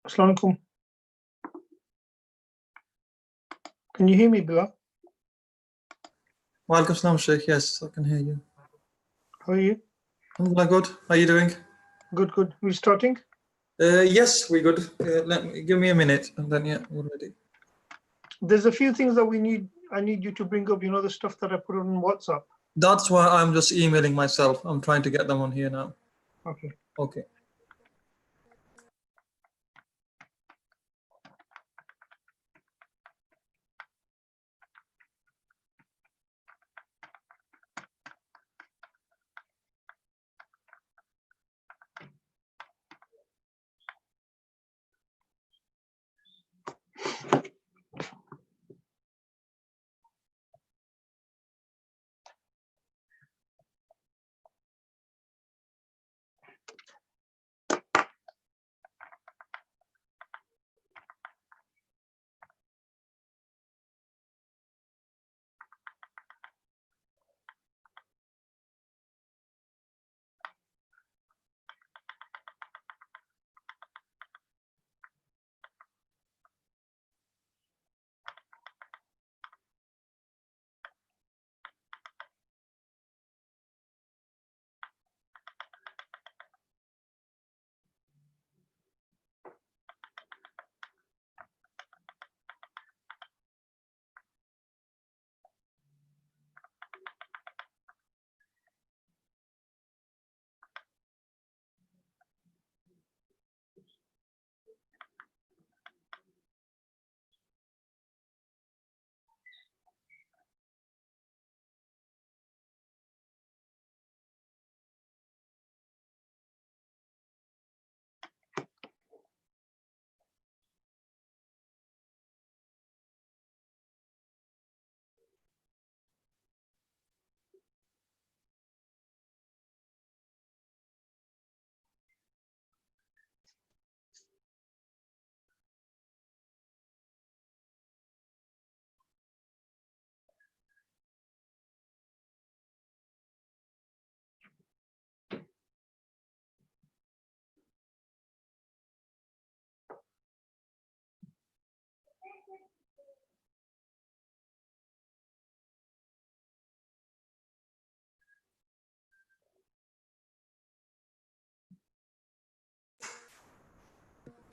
Assalamu alaikum. Can you hear me, Bilal? Walaikum salam, Sheikh. Yes, I can hear you. How are you? Alhamdulillah, good. How are you doing? Good, good. We starting? Yes, we're good. Give me a minute, and then yeah, we're ready. There's a few things that I need you to bring up. You know, the stuff that I put on WhatsApp. That's why I'm just emailing myself. I'm trying to get them on here now. Okay. Okay.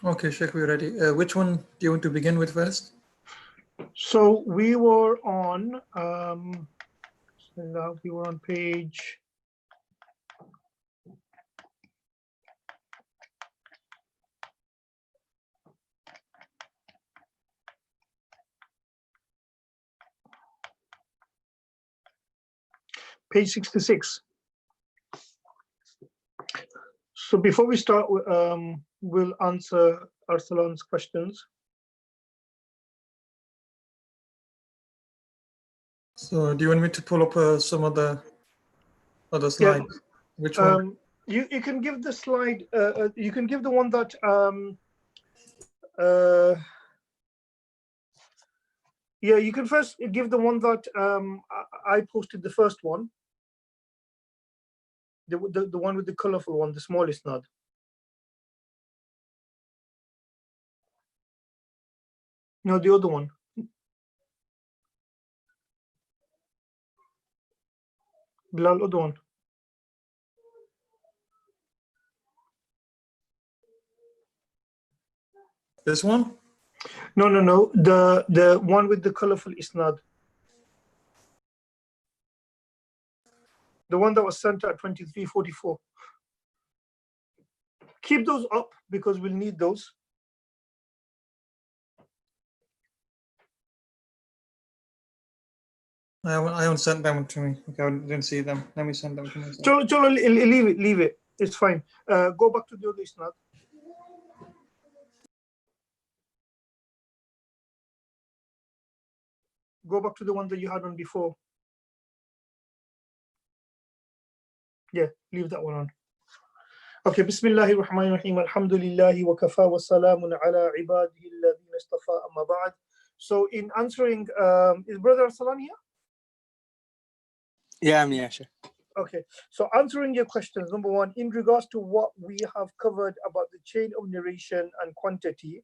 Okay, Sheikh, we're ready. Which one do you want to begin with first? So we were on page page 66. So before we start, we'll answer Arsalan's questions. So, do you want me to pull up some of the other slides? Yeah. Which one? You can give the slide. You can give the one that yeah. You can first give the one that I posted, the first one. The one with the colorful one, the smallest node. No, the other one. Bilal, other one. This one? No. The one with the colorful isnad. The one that was sent at 2344. Keep those up because we'll need those. I haven't sent them to me. Okay, I didn't see them. Let me send them to myself. Cholo, leave it. It's fine. Go back to the other isnad. Go back to the one that you had on before. Yeah, leave that one on. Okay, Bismillahir Rahmanir Rahim. Alhamdulillahi wa kafa wa salamun ala ibadihi alladhina istafa amma ba'd. So in answering, is Brother Arsalan here? Yeah, I'm here, sure. Okay, so answering your questions, number one, in regards to what we have covered about the chain of narration and quantity,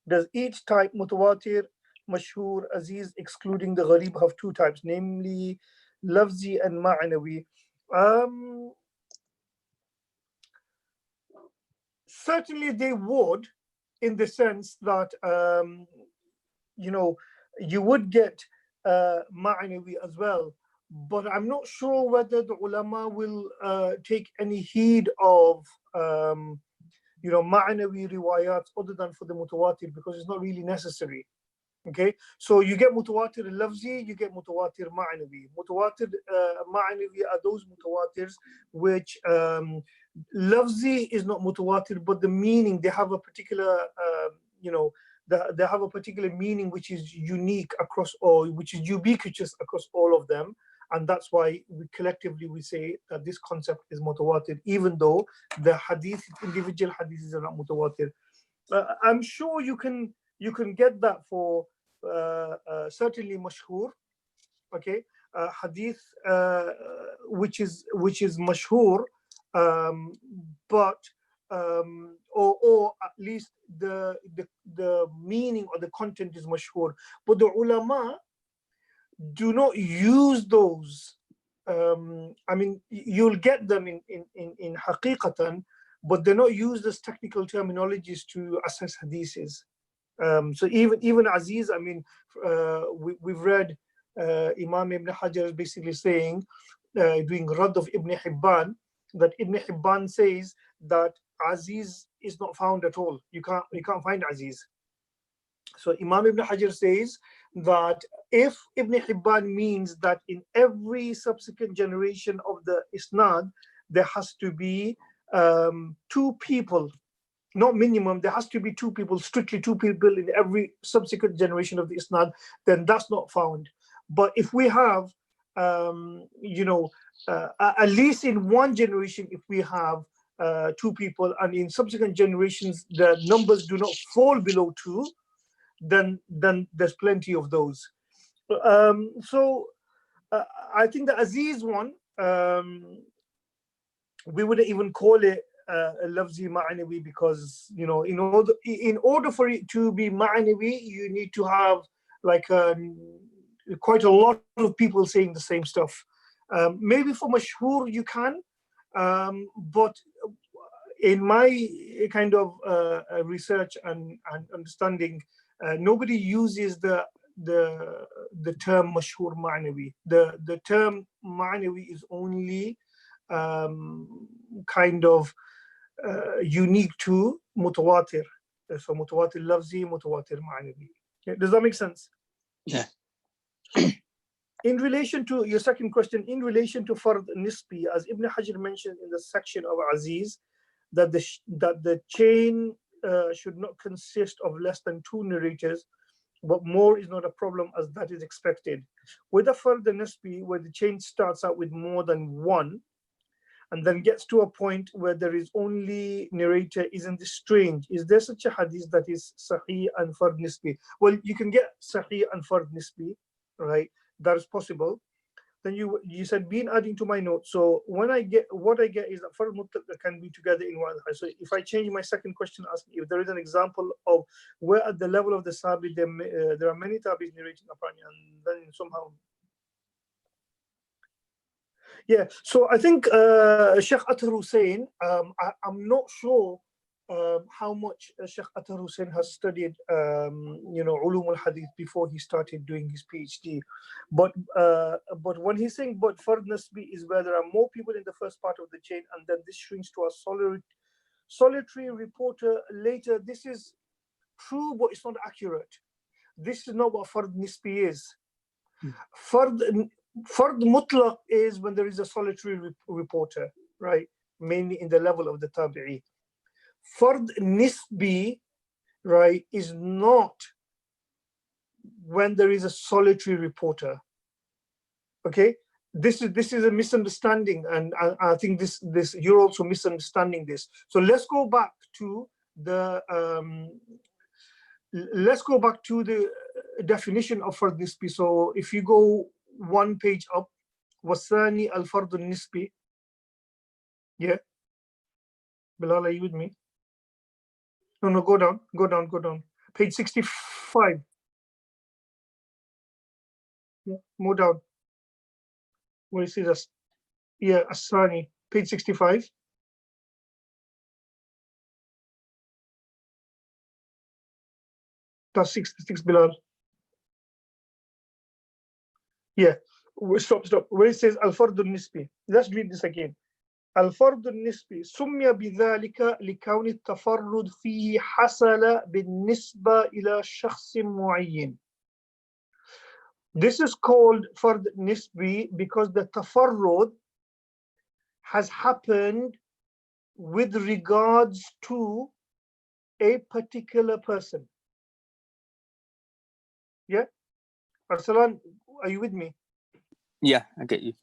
does each type, mutawatir, mashhur, aziz, excluding the gharib, have two types, namely lafzi and ma'nawi? Certainly they would, in the sense that, you know, you would get ma'nawi as well. But I'm not sure whether the ulama will take any heed of, ma'nawi riwayat other than for the mutawatir, because it's not really necessary. Okay, so you get mutawatir lafzi, you get mutawatir ma'nawi. Mutawatir ma'nawi are those mutawatirs which lafzi is not mutawatir, but the meaning, they have a particular, they have a particular meaning which is unique across all, which is ubiquitous across all of them. And that's why we say that this concept is mutawatir, even though the hadith, individual hadiths are not mutawatir. I'm sure you can get that for certainly mashhur, okay, hadith which is mashhur, but or at least the meaning or the content is mashhur, but the ulama do not use those. I mean, you'll get them in haqiqatan, but they're not used as technical terminologies to assess hadiths. So even Aziz, I mean, we've read Imam Ibn Hajar is basically saying, doing Rad of Ibn Hibban, that Ibn Hibban says that Aziz is not found at all. You can't find Aziz. So Imam Ibn Hajar says that if Ibn Hibban means that in every subsequent generation of the Isnad, there has to be two people, not minimum, there has to be two people, strictly two people in every subsequent generation of the Isnad, then that's not found. But if we have, at least in one generation, if we have two people, and in subsequent generations, the numbers do not fall below two, then there's plenty of those. So I think the Aziz one, we wouldn't even call it a lafzi ma'nawi, because in order for it to be ma'nawi, you need to have like quite a lot of people saying the same stuff. Maybe for mashhur you can, but in my kind of research and understanding, nobody uses the term mashhur ma'nawi. The term ma'nawi is only kind of unique to mutawatir. So mutawatir lafzi, mutawatir ma'nawi. Does that make sense? Yeah. In relation to your second question, in relation to fard nisbi, as Ibn Hajar mentioned in the section of Aziz, that the chain should not consist of less than two narrators, but more is not a problem, as that is expected. With a fard nisbi, where the chain starts out with more than one, and then gets to a point where there is only narrator, isn't this strange? Is there such a hadith that is sahih and fard nisbi? Well, you can get sahih and fard nisbi, right? That is possible. Then you said been adding to my notes. So what I get is that fard mutlaq can be together in one. So if I change my second question, asking if there is an example of where at the level of the sabi there are many tabis narrating apparently, and then somehow. Yeah, so I think Sheikh Athar Hussein, I'm not sure how much Sheikh Athar Hussein has studied, ulum al-hadith before he started doing his PhD. But when he's saying but fard nasbi is where there are more people in the first part of the chain, and then this shrinks to a solitary reporter later. This is true, but it's not accurate. This is not what fard nisbi is. Fard mutlaq is when there is a solitary reporter, right? Mainly in the level of the tabi'i. Fard nisbi, right, is not when there is a solitary reporter. Okay, this is a misunderstanding, and I think this you're also misunderstanding this. So let's go back to the definition of fard nisbi. So if you go one page up, والثاني الفرد النسبي. Yeah. Bilal, are you with me? No, go down. Page 65. Yeah, more down. Where you see this? Yeah, Asani, page 65. That's 66, Bilal. Yeah, stop. Where it says Al-Fardu Nisbi. Let's read this again. الفرد النسبي سمي بذلك لكون التفرد فيه حصل بالنسبة إلى شخص معين. This is called fard nisbi because the tafarrud has happened with regards to a particular person. Yeah? Arsalan, are you with me? Yeah, I get you.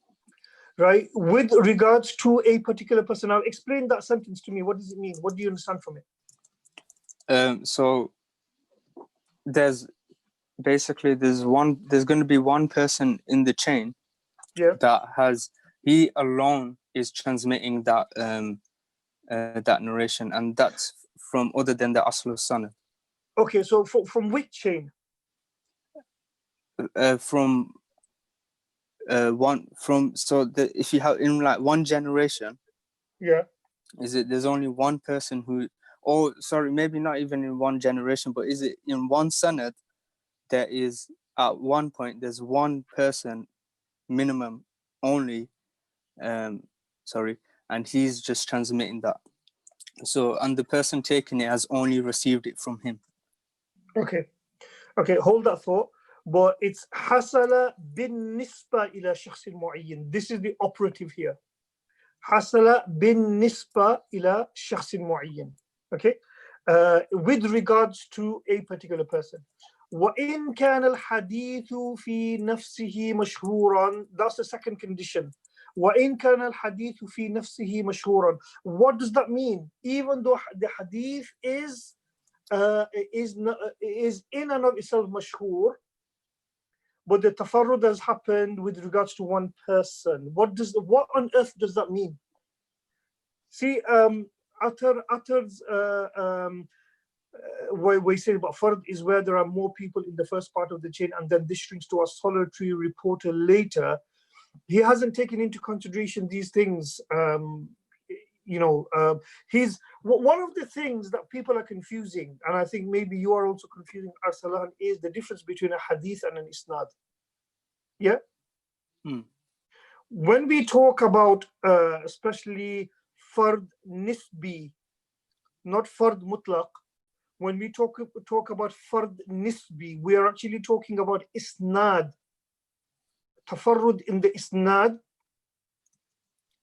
Right? With regards to a particular person. Now explain that sentence to me. What does it mean? What do you understand from it? So there's basically there's going to be one person in the chain, yeah, that he alone is transmitting that that narration, and that's from other than the asl sanad. Okay, so from which chain? If you have in like one generation, yeah, there's only one person who, or sorry, maybe not even in one generation, but is it in one sanad there is at one point there's one person minimum only, and he's just transmitting that. So, and the person taking it has only received it from him. Okay, hold that thought. But it's hasala bin nisba ila shakhs mu'ayyin. This is the operative here. Hasala bin nisba ila shakhs mu'ayyin. Okay, with regards to a particular person. وإن كان الحديث في نفسه مشهورا. That's the second condition. وإن كان الحديث في نفسه مشهورا. What does that mean? Even though the hadith is in and of itself mashhur, but the tafarrud has happened with regards to one person. What on earth does that mean? See, what we say about fard is where there are more people in the first part of the chain, and then this shrinks to a solitary reporter later. He hasn't taken into consideration these things. He's one of the things that people are confusing, and I think maybe you are also confusing, Arsalan, is the difference between a hadith and an isnad. Yeah. When we talk about especially fard nisbi, not fard mutlaq, when we talk about fard nisbi, we are actually talking about isnad, tafarrud in the isnad,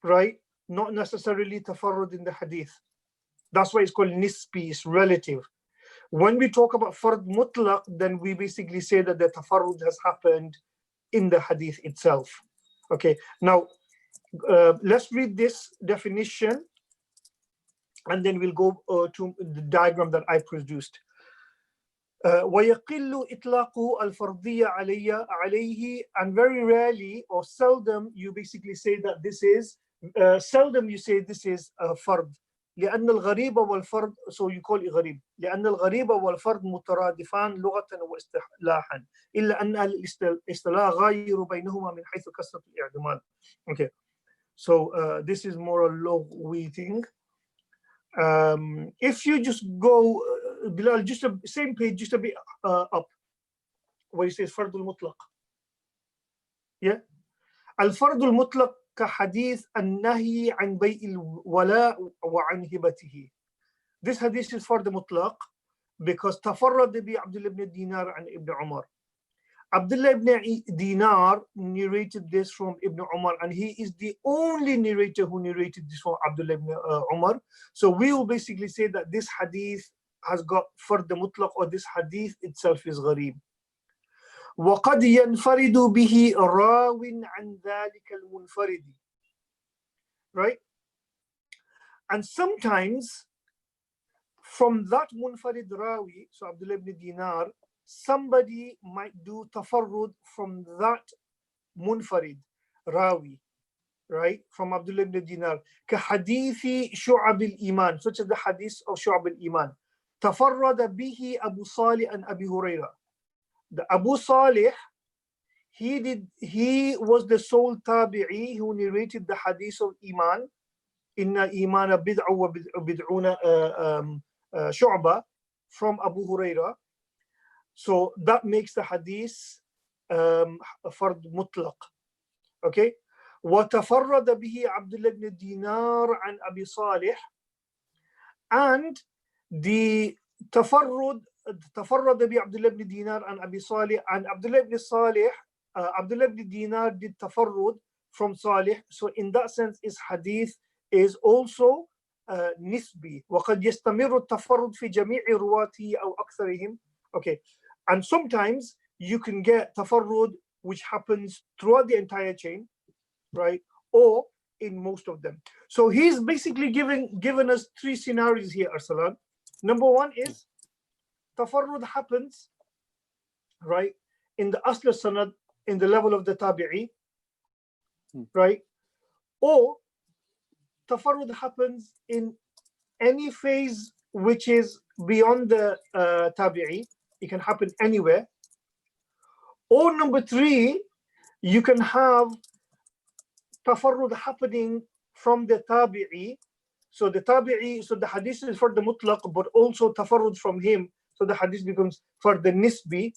right? Not necessarily tafarrud in the hadith. That's why it's called nisbi, it's relative. When we talk about fard mutlaq, then we basically say that the tafarrud has happened in the hadith itself. Okay, now let's read this definition, and then we'll go to the diagram that I produced. ويقل إطلاق الفرضية عليه, and very rarely or seldom you basically say that this is seldom you say this is فرض. لأن الغريب والفرد, so you call it غريب. لأن الغريب والفرد مترادفان لغة واصطلاحا إلا أن الاصطلاح غير بينهما من حيث كثرة الاعتماد. Okay, so this is more a logwi thing. If you just go Bilal, just a same page, just a bit up, where it says فرد المطلق. Yeah, الفرد المطلق كحديث النهي عن بيع الولاء وعن هبته. This hadith is for the mutlaq because تفرد بعبد الله بن دينار عن ابن عمر. Abdullah ibn Dinar narrated this from Ibn Umar, and he is the only narrator who narrated this from Abdullah ibn Umar. So we will basically say that this hadith has got fard mutlaq, or this hadith itself is gharib. وقد ينفرد به راو عن ذلك المنفرد. Right? And sometimes from that munfarid rawi, so Abdullah ibn Dinar, somebody might do tafarrud from that munfarid. rawi, right, from Abdullah ibn Dinar, كحديث شعب الإيمان, such as the hadith of شعب الإيمان. تفرد به أبو صالح and Abi Huraira. The Abu Salih, he was the sole tabi'i who narrated the hadith of Iman. Inna imana bid'u wa bid'una shu'ba, from Abu Huraira. So that makes the hadith fard mutlaq. Okay. وتفرد به عبد الله بن دينار عن أبي صالح, and the تفرد به عبد الله بن دينار عن أبي صالح, and Abdullah ibn Dinar did tafarrud from Salih. So in that sense, his hadith is also nisbi. وقد يستمر التفرد في جميع رواته أو أكثرهم. Okay, and sometimes you can get tafarrud which happens throughout the entire chain, right, or in most of them. So he's basically given us three scenarios here, Arsalan. Number one is tafarrud happens, right, in the asl sanad, in the level of the tabi'i, right, or tafarrud happens in any phase which is beyond the tabi'i. It can happen anywhere. Or number three, you can have tafarrud happening from the tabi'i. So the tabi'i, so the hadith is for the mutlaq, but also tafarrud from him. So the hadith becomes for the nisbi.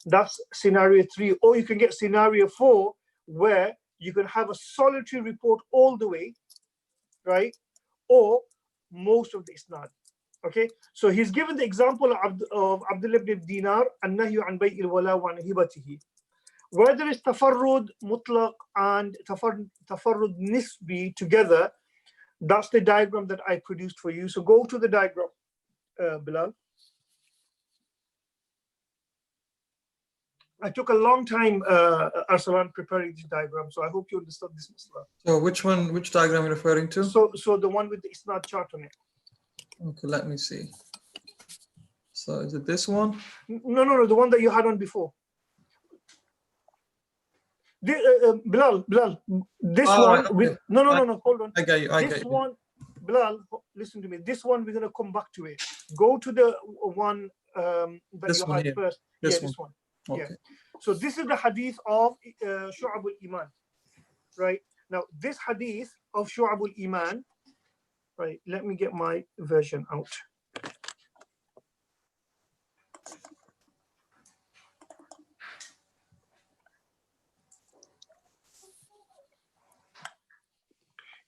That's scenario 3. Or you can get scenario 4, where you can have a solitary report all the way, right? Or most of the isnad. Okay, so he's given the example of Abdullah ibn Dinar, an-nahyu an bay'il wala wa an hibatihi. Where there is tafarrud mutlaq and tafarrud nisbi together, that's the diagram that I produced for you. So go to the diagram, Bilal. I took a long time, Arsalan, preparing this diagram, so I hope you understand this masala. So which diagram are you referring to? So the one with the isnad chart on it. Okay, let me see. So is it this one? No, the one that you had on before. Bilal, this one, okay. with no, hold on. I got you. This one, Bilal, listen to me. This one, we're going to come back to it. Go to the one that This you one had here. first. This This one. Okay. Yeah. So this is the hadith of Shu'ab al-Iman, right? Now, this hadith of Shu'ab al-Iman, right? Let me get my version out.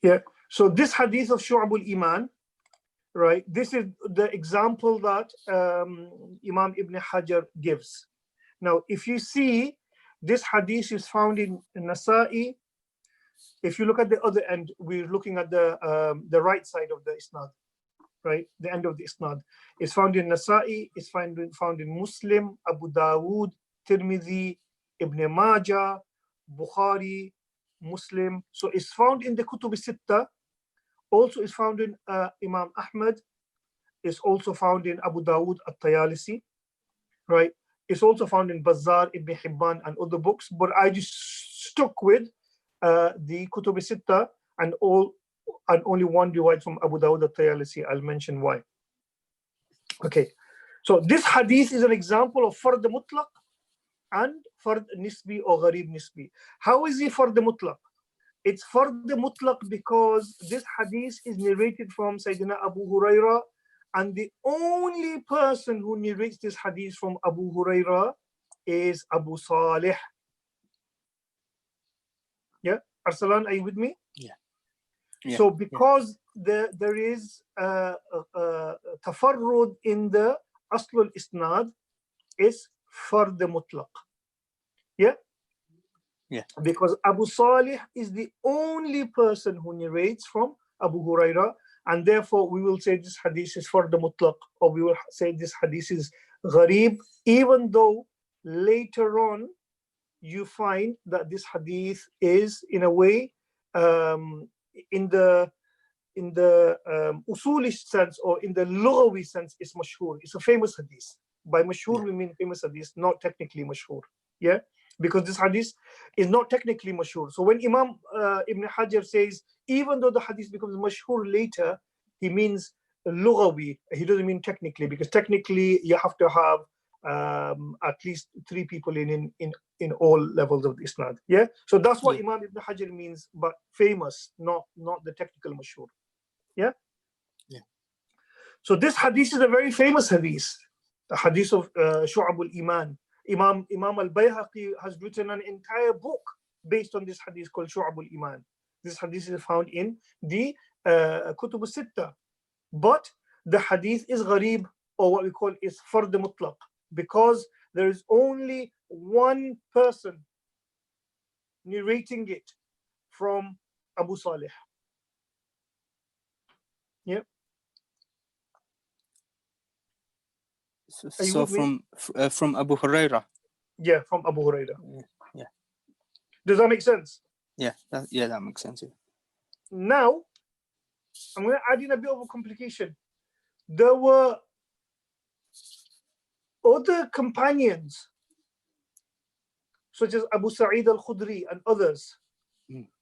Yeah. So this hadith of Shu'ab al-Iman, right? This is the example that Imam Ibn Hajar gives. Now, if you see, this hadith is found in Nasa'i. If you look at the other end, we're looking at the right side of the isnad, right? The end of the isnad. It's found in Nasa'i, it's found in Muslim, Abu Dawood, Tirmidhi, Ibn Majah, Bukhari, Muslim. So it's found in the Kutub Sitta. Also is found in Imam Ahmad. It's also found in Abu Dawood at-Tayalisi, right? It's also found in Bazzar, Ibn Hibban, and other books. But I just stuck with the Kutub Sitta and only one riwayat from Abu Dawud at-Tayalisi. I'll mention why. Okay, so this hadith is an example of fard mutlaq and fard nisbi or gharib nisbi. How is he fard mutlaq? It's fard mutlaq because this hadith is narrated from Sayyidina Abu Huraira, and the only person who narrates this hadith from Abu Huraira is Abu Salih. Yeah, Arsalan, are you with me? Yeah. So because there is tafarrud in the asl al-isnad, is fard mutlaq. Yeah? Yeah. Because Abu Salih is the only person who narrates from Abu Huraira, and therefore we will say this hadith is fard mutlaq, or we will say this hadith is gharib, even though later on you find that this hadith is in a way in the usulish sense, or in the lughawi sense, is mashhur. It's a famous hadith. By mashhur we mean famous hadith, not technically mashhur. Yeah. because this hadith is not technically mashhur. So when Imam Ibn Hajar says, even though the hadith becomes mashhur later, he means lughawi. He doesn't mean technically, because technically you have to have at least 3 people in all levels of the isnad. Yeah. So that's what Imam Ibn Hajar means, but famous, not the technical mashhur. Yeah. Yeah. So this hadith is a very famous hadith, the hadith of Shu'ab al-Iman. Imam al-Bayhaqi has written an entire book based on this hadith called Shu'ab al-Iman. This hadith is found in the Kutub al-Sitta. But the hadith is gharib, or what we call is fard mutlaq, because there is only one person narrating it from Abu Salih. Yeah. So from Abu Huraira. Yeah, from Abu Huraira. Yeah. Does that make sense? Yeah, that makes sense. Yeah. Now, I'm going to add in a bit of a complication. There were other companions, such as Abu Sa'id al-Khudri and others,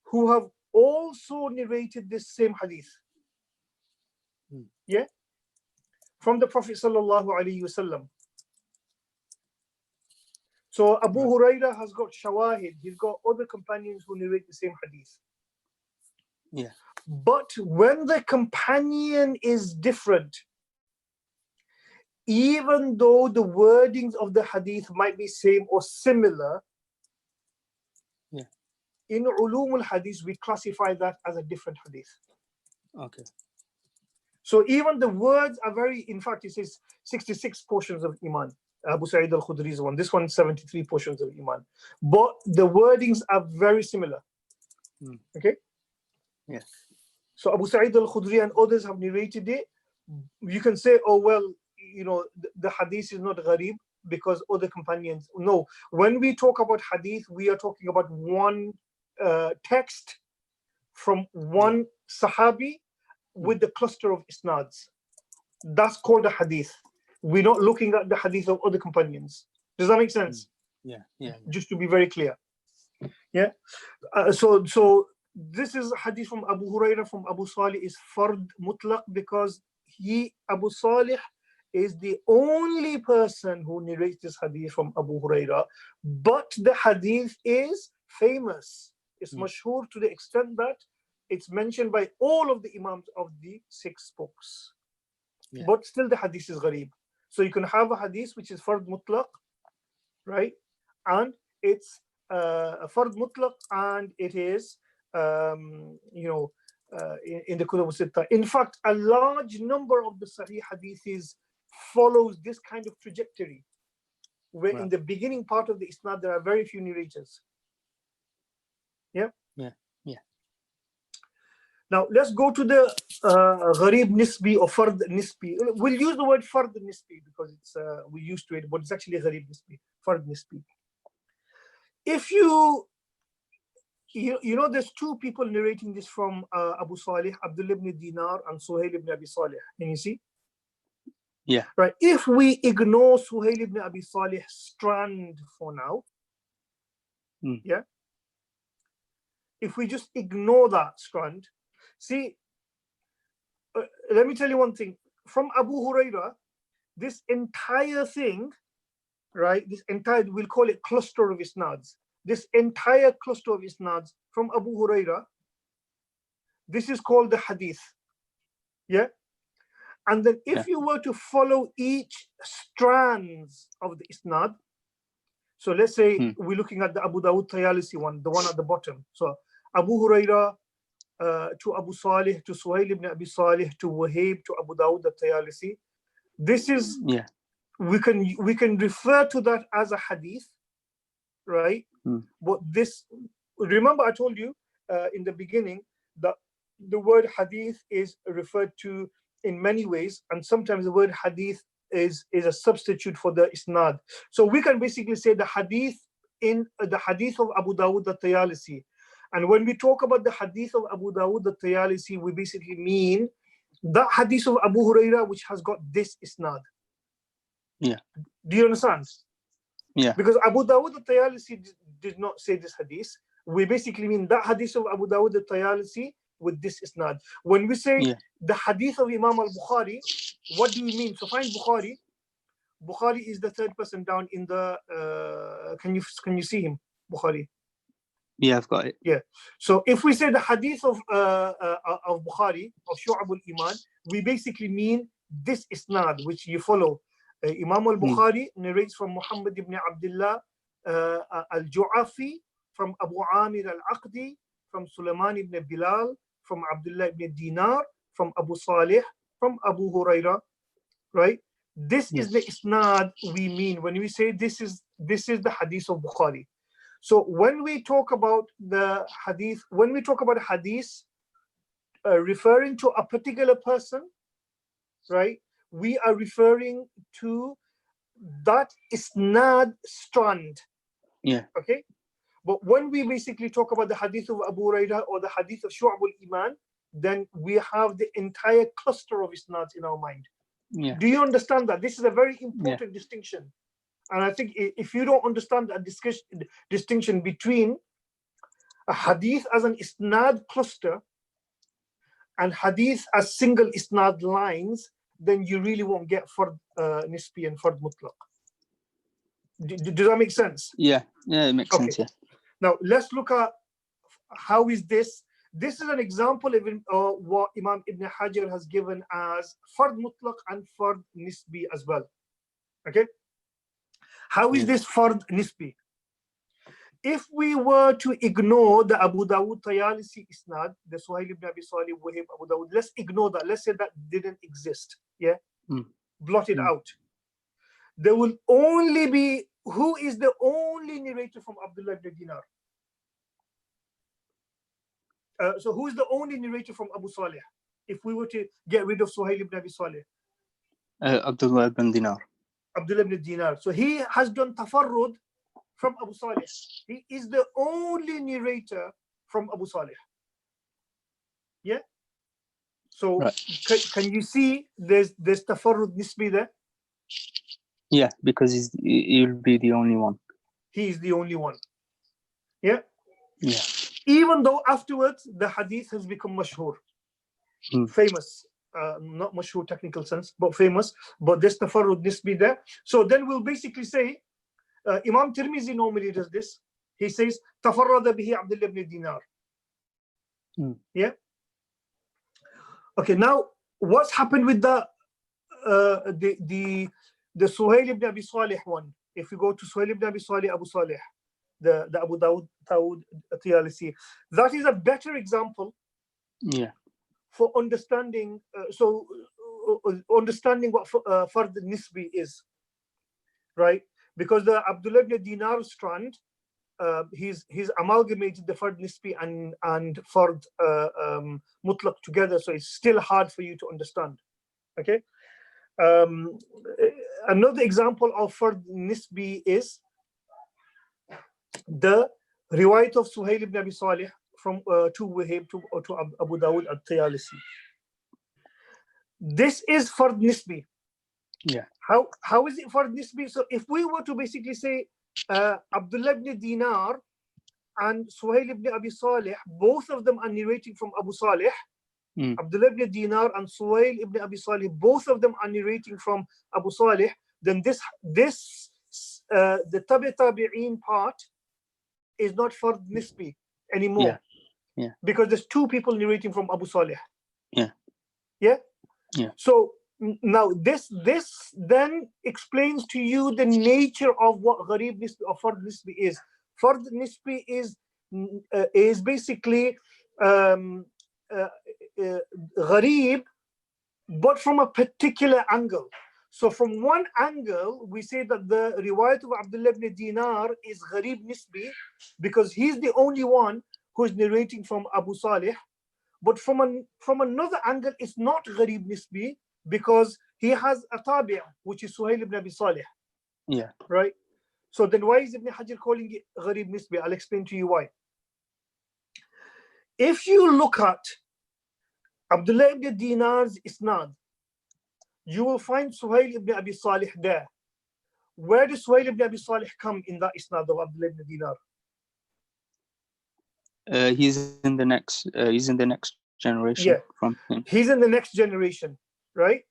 who have also narrated this same hadith. Yeah? From the Prophet sallallahu alaihi wasallam. So Abu Huraira has got shawahid. He's got other companions who narrate the same hadith. Yeah. But when the companion is different, even though the wordings of the hadith might be same or similar, in ulum al-hadith we classify that as a different hadith. Okay. So even the words are very, in fact, it says 66 portions of Iman. Abu Sa'id al-Khudri's one. This one, 73 portions of Iman. But the wordings are very similar. Okay? Yes. So Abu Sa'id al-Khudri and others have narrated it. You can say, oh, well, you know, the hadith is not gharib because other companions. No. When we talk about hadith, we are talking about one text from one sahabi with the cluster of isnads. That's called a hadith. We're not looking at the hadith of other companions. Does that make sense? Yeah. Just to be very clear. Yeah. So this is hadith from Abu Huraira from Abu Salih is fard mutlaq, because Abu Salih is the only person who narrates this hadith from Abu Huraira, but the hadith is famous. It's mashhur to the extent that it's mentioned by all of the imams of the 6 books. But still the hadith is gharib. So you can have a hadith which is fard mutlaq, right? And it's a fard mutlaq, and it is in the Kutub al-Sitta. In fact, a large number of the Sahih hadiths follows this kind of trajectory, where in the beginning part of the isnad there are very few narrators. Yeah. Now let's go to the gharib nisbi or fard nisbi. We'll use the word fard nisbi because it's we're used to it, but it's actually gharib nisbi, fard nisbi. If you know, there's 2 people narrating this from Abu Salih, Abdullah ibn Dinar and Suhail ibn Abi Salih. Can you see? Yeah. Right. If we ignore Suhail ibn Abi Salih's strand for now, yeah. If we just ignore that strand, see, let me tell you one thing. From Abu Huraira, this entire thing, right? This entire, we'll call it cluster of isnads. This entire cluster of isnads from Abu Huraira, this is called the hadith. Yeah. And then if you were to follow each strands of the isnad, so let's say we're looking at the Abu Dawud Tayalisi one, the one at the bottom. So Abu Huraira to Abu Salih, to Suhail ibn Abi Salih, to Wahib, to Abu Dawud Tayalisi. This is, we can refer to that as a hadith, right? But this, remember I told you in the beginning that the word hadith is referred to in many ways, and sometimes the word hadith is a substitute for the isnad. So we can basically say the hadith in the hadith of Abu Dawud al-Tayalisi. And when we talk about the hadith of Abu Dawud al-Tayalisi, we basically mean that hadith of Abu Huraira which has got this isnad. Yeah. Do you understand? Yeah. Because Abu Dawud al-Tayalisi did not say this hadith. We basically mean that hadith of Abu Dawud al-Tayalisi with this isnad. When we say the hadith of Imam al-Bukhari, what do we mean? So find Bukhari. Bukhari is the third person down in the. Can you see him? Bukhari. Yeah, I've got it. Yeah. So if we say the hadith of Bukhari of Shu'ab al-Iman, we basically mean this isnad which you follow. Imam al-Bukhari narrates from Muhammad ibn Abdullah al-Ju'afi, from Abu Amir al-Aqdi, from Sulaiman ibn Bilal, from Abdullah ibn Dinar, from Abu Salih, from Abu Huraira, right? This is the isnad we mean when we say this is the hadith of Bukhari. So when we talk about the hadith, when we talk about hadith referring to a particular person, right, we are referring to that isnad strand. Yeah. Okay. But when we basically talk about the hadith of Abu Hurairah or the hadith of Shu'ab al-Iman, then we have the entire cluster of isnads in our mind. Yeah. Do you understand that? This is a very important distinction. And I think if you don't understand that distinction between a hadith as an isnad cluster and hadith as single isnad lines, then you really won't get fard nisbi and fard mutlaq. Does that make sense? Yeah, it makes sense. Yeah. Now let's look at how is this. This is an example of what Imam Ibn Hajar has given as fard mutlaq and fard nisbi as well. Okay. How is this fard nisbi? If we were to ignore the Abu Dawud Tayalisi isnad, the Suhail ibn Abi Salih, Wahib, Abu Dawud, let's ignore that. Let's say that didn't exist. Yeah, blot it out. There will only be, who is the only narrator from Abdullah ibn Dinar? So who is the only narrator from Abu Salih? If we were to get rid of Suhail ibn Abi Salih, Abdullah ibn Dinar. Abdullah ibn Dinar. So he has done tafarrud from Abu Salih. He is the only narrator from Abu Salih. Yeah. So can you see there's tafarrud nisbi there? Yeah, because he'll be the only one. He is the only one. Yeah. Yeah. Even though afterwards the hadith has become mashhur, famous. Not mashhur technical sense, but famous. But there's tafarrud nisbi there. So then we'll basically say, Imam Tirmizi normally does this. He says, tafarrada bihi Abdullah ibn Dinar. Yeah. Okay. Now, what's happened with the Suhail ibn Abi Salih one? If you go to Suhail ibn Abi Salih, Abu Salih, the Abu Dawud Tayalisi, that is a better example. Yeah. For understanding, understanding what fard nisbi is, right? Because the Abdullah ibn Dinar strand, he's amalgamated the fard nisbi and fard mutlaq together, so it's still hard for you to understand. Okay. Another example of fard nisbi is the riwayat of Suhail ibn Abi Salih from to Wahib to Abu Dawud al-Tayalisi. This is fard nisbi. Yeah. How is it fard nisbi? So if we were to basically say Abdullah ibn Dinar and Suhail ibn Abi Salih, both of them are narrating from Abu Salih. Abdullah ibn Dinar and Suhail ibn Abi Salih, both of them are narrating from Abu Salih. Then the tabi'in part is not fard nisbi anymore. Yeah. Because there's two people narrating from Abu Salih. Yeah. Yeah. Yeah. So now this then explains to you the nature of what gharib nisbi or fard nisbi is. Fard nisbi is basically gharib, but from a particular angle. So from one angle, we say that the riwayat of Abdullah ibn Dinar is gharib nisbi because he's the only one who is narrating from Abu Salih. But from another angle, it's not gharib nisbi because he has a tabi', which is Suhail ibn Abi Salih. Yeah. Right? So then why is Ibn Hajar calling it gharib nisbi? I'll explain to you why. If you look at Abdullah ibn Dinar's isnad, you will find Suhail ibn Abi Salih there. Where does Suhail ibn Abi Salih come in that isnad of Abdullah ibn Dinar? He's in the next. He's in the next generation Yeah. from him. He's in the next generation, right?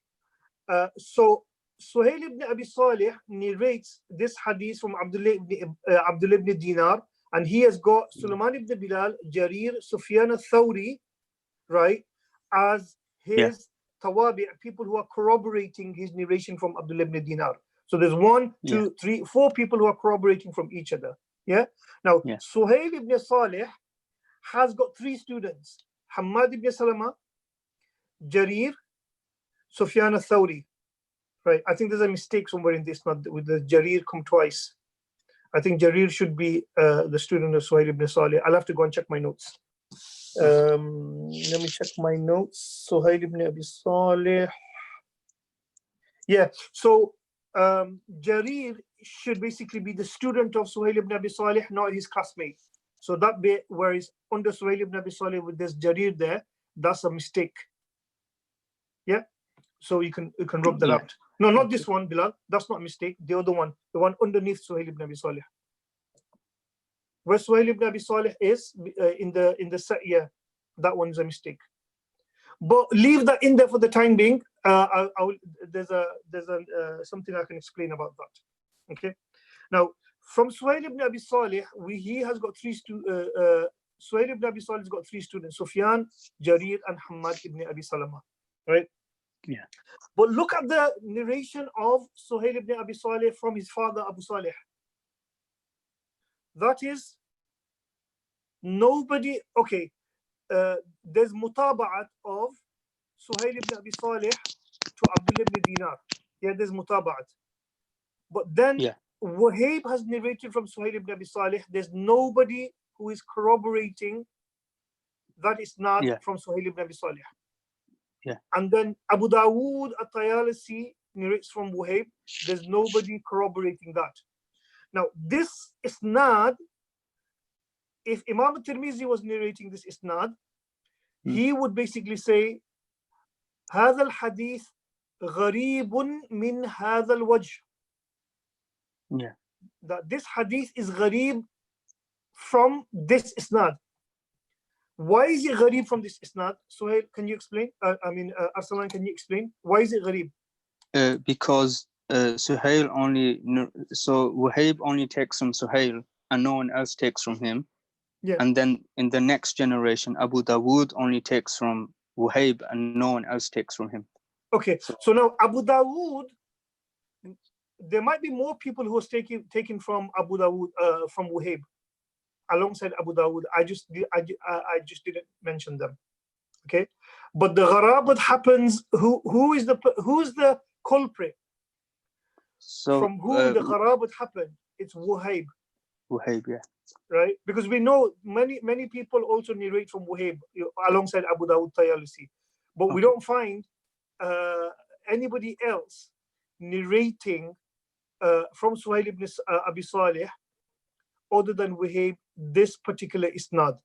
So Suhail ibn Abi Salih narrates this hadith from Abdullah ibn Dinar, and he has got Sulaiman ibn Bilal, Jarir, Sufyan al-Thawri, right, as his tawabi, people who are corroborating his narration from Abdullah ibn Dinar. So there's 1, 2, 3, 4 people who are corroborating from each other. Yeah. Now Suhail ibn Salih has got 3 students: Hammad ibn Salama, Jarir, Sufyan al-Thawri. Right. I think there's a mistake somewhere in this, not with the Jarir come twice. I think Jarir should be the student of Suhail ibn Salih. I'll have to go and check my notes. Let me check my notes. Suhail ibn Abi Salih. Yeah. So Jarir should basically be the student of Suhail ibn Abi Salih, not his classmate. So that bit where he's under Suhail ibn Abi Salih with this Jarir there, that's a mistake. Yeah. So you can rub that out. No, not this one, Bilal. That's not a mistake. The other one, the one underneath Suhail ibn Abi Salih. Where Suhail ibn Abi Salih is in the set, yeah, that one is a mistake. But leave that in there for the time being. There's something I can explain about that. Okay. Now, from Suhail ibn Abi Salih, he has got 3 Suhail ibn Abi Salih has got 3 students: Sufyan, Jarir, and Hammad ibn Abi Salama. Right. Yeah. But look at the narration of Suhail ibn Abi Salih from his father Abu Salih. That is nobody. Okay. There's mutaba'at of Suhail ibn Abi Salih to Abdullah ibn Dinar. Yeah, there's mutaba'at. But then Wahib has narrated from Suhail ibn Abi Salih. There's nobody who is corroborating that isnad from Suhail ibn Abi Salih. Yeah. And then Abu Dawood at-Tayalisi narrates from Wahib. There's nobody corroborating that. Now, this isnad, if Imam al-Tirmizi was narrating this isnad, he would basically say, هذا الحديث غريب من هذا الوجه. Yeah. That this hadith is gharib from this isnad. Why is it gharib from this isnad? Suhail, can you explain? Arsalan, can you explain? Why is it gharib? Because Suhail so Wahib only takes from Suhail and no one else takes from him. Yeah. And then in the next generation, Abu Dawood only takes from Wahib and no one else takes from him. Okay, so now Abu Dawood, there might be more people who are taken from Abu Dawood, from Wahib, alongside Abu Dawood. I just didn't mention them. Okay, but the gharabat happens. Who's the culprit? So from whom the gharabat happened? It's Wahib. Wahib, yeah. Right, because we know many people also narrate from Wahib alongside Abu Dawood Tayalisi, but we don't find anybody else narrating from Suhail ibn Abi Salih other than Wahib this particular isnad.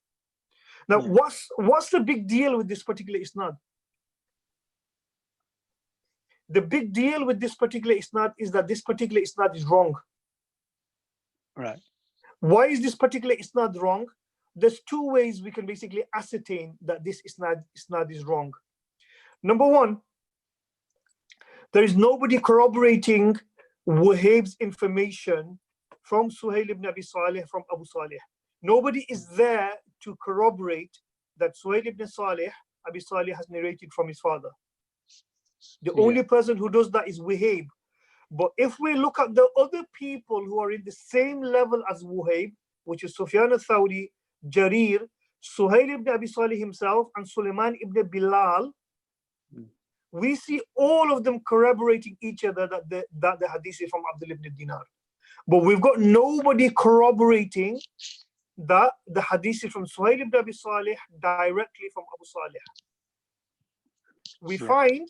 Now, what's the big deal with this particular isnad? The big deal with this particular isnad is that this particular isnad is wrong. Right. Why is this particular isnad wrong? There's 2 ways we can basically ascertain that this isnad is wrong. Number 1, there is nobody corroborating Wahib's information from Suhail ibn Abi Salih from Abu Salih. Nobody is there to corroborate that Suhail ibn Abi Salih has narrated from his father. The only person who does that is Wahib. But if we look at the other people who are in the same level as Wahib, which is Sufyan al-Thawri, Jarir, Suhail ibn Abi Salih himself, and Sulaiman ibn Bilal, we see all of them corroborating each other that the hadith is from Abdullah ibn Dinar. But we've got nobody corroborating that the hadith is from Suhail ibn Abi Salih directly from Abu Salih. We find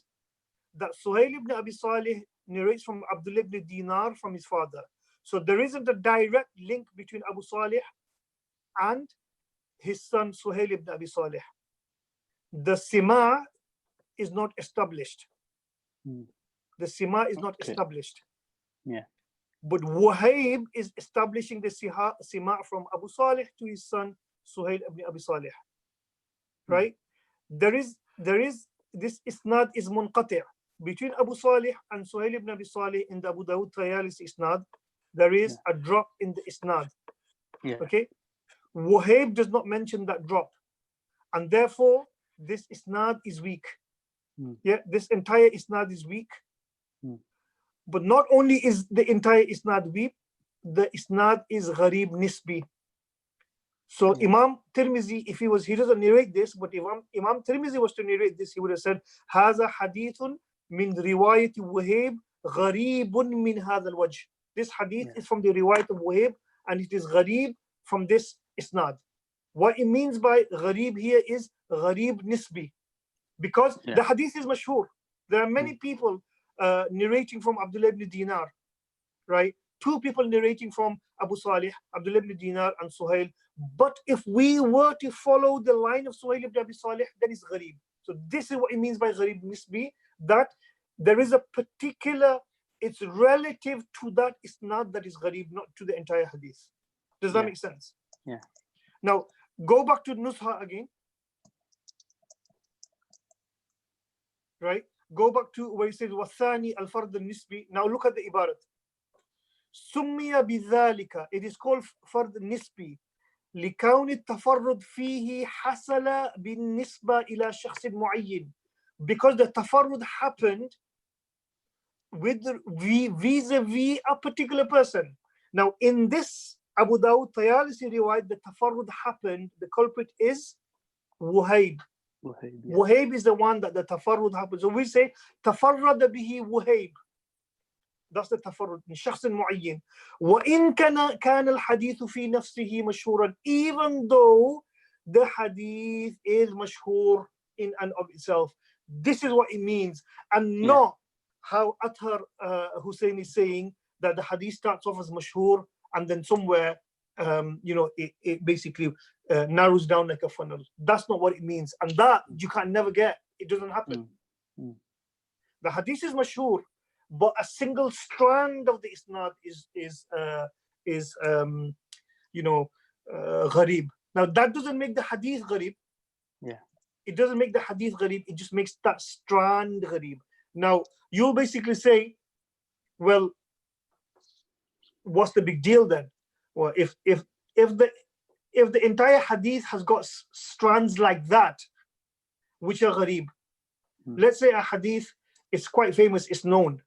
that Suhail ibn Abi Salih narrates from Abdullah ibn Dinar from his father. So there isn't a direct link between Abu Salih and his son Suhail ibn Abi Salih. The Sima is not established. The Sima is not established. Yeah. But Wahib is establishing the Sima from Abu Salih to his son Suhail ibn Abi Salih. Right? There is this isnad is munqati' between Abu Salih and Suhail ibn Abi Salih in the Abu Dawud Tayalisi isnad. There is a drop in the isnad. Okay, Wuhayb does not mention that drop, and therefore this isnad is weak. Yeah, this entire isnad is weak. But not only is the entire isnad weak, the isnad is gharib nisbi. So Imam Tirmizi, if he doesn't narrate this, but if Imam Tirmizi was to narrate this, he would have said, "Haza hadithun min riwayat Wuhayb gharibun min hadha al-wajh." This hadith is from the riwayat of Wuhayb, and it is gharib from this isnad. What it means by gharib here is gharib nisbi, because the hadith is mashhur. There are many people narrating from Abdullah ibn Dinar, right? Two people narrating from Abu Salih, Abdullah ibn Dinar and Suhail. But if we were to follow the line of Suhail ibn Abi Salih, then it's gharib. So this is what it means by gharib nisbi, that there is a particular, it's relative to that isnad that is gharib, not to the entire hadith. Does that make sense? Yeah. Now, go back to Nusha again. Right? Go back to where it says, وَالثَّانِي الْفَرْضُ النِّسْبِ. Now look at the ibarat. سُمِّيَ بِذَلِكَ. It is called fard nisbi. لكون التفرد فيه حصل بالنسبة إلى شخص معين, because the tafarrud happened with vis-a-vis a particular person. Now in this Abu Dawud Tayalisi riwayat, the tafarrud happened, the culprit is Wuhayb. Wuhayb is the one that the tafarrud happened. So we say tafarrad bihi Wuhayb. That's the tafarrud من شخص معين. وإن كان الحديث في نفسه مشهورا, even though the hadith is mashhur in and of itself. This is what it means, and not how Athar Hussein is saying that the hadith starts off as mashhur and then somewhere it basically narrows down like a funnel. That's not what it means, and that you can never get. It doesn't happen. The hadith is mashhur, but a single strand of the isnad is gharib. Now that doesn't make the hadith gharib. It doesn't make the hadith gharib. It just makes that strand gharib. Now you'll basically say, well, what's the big deal then? Well, if the entire hadith has got strands like that, which are gharib. Let's say a hadith is quite famous, it's known,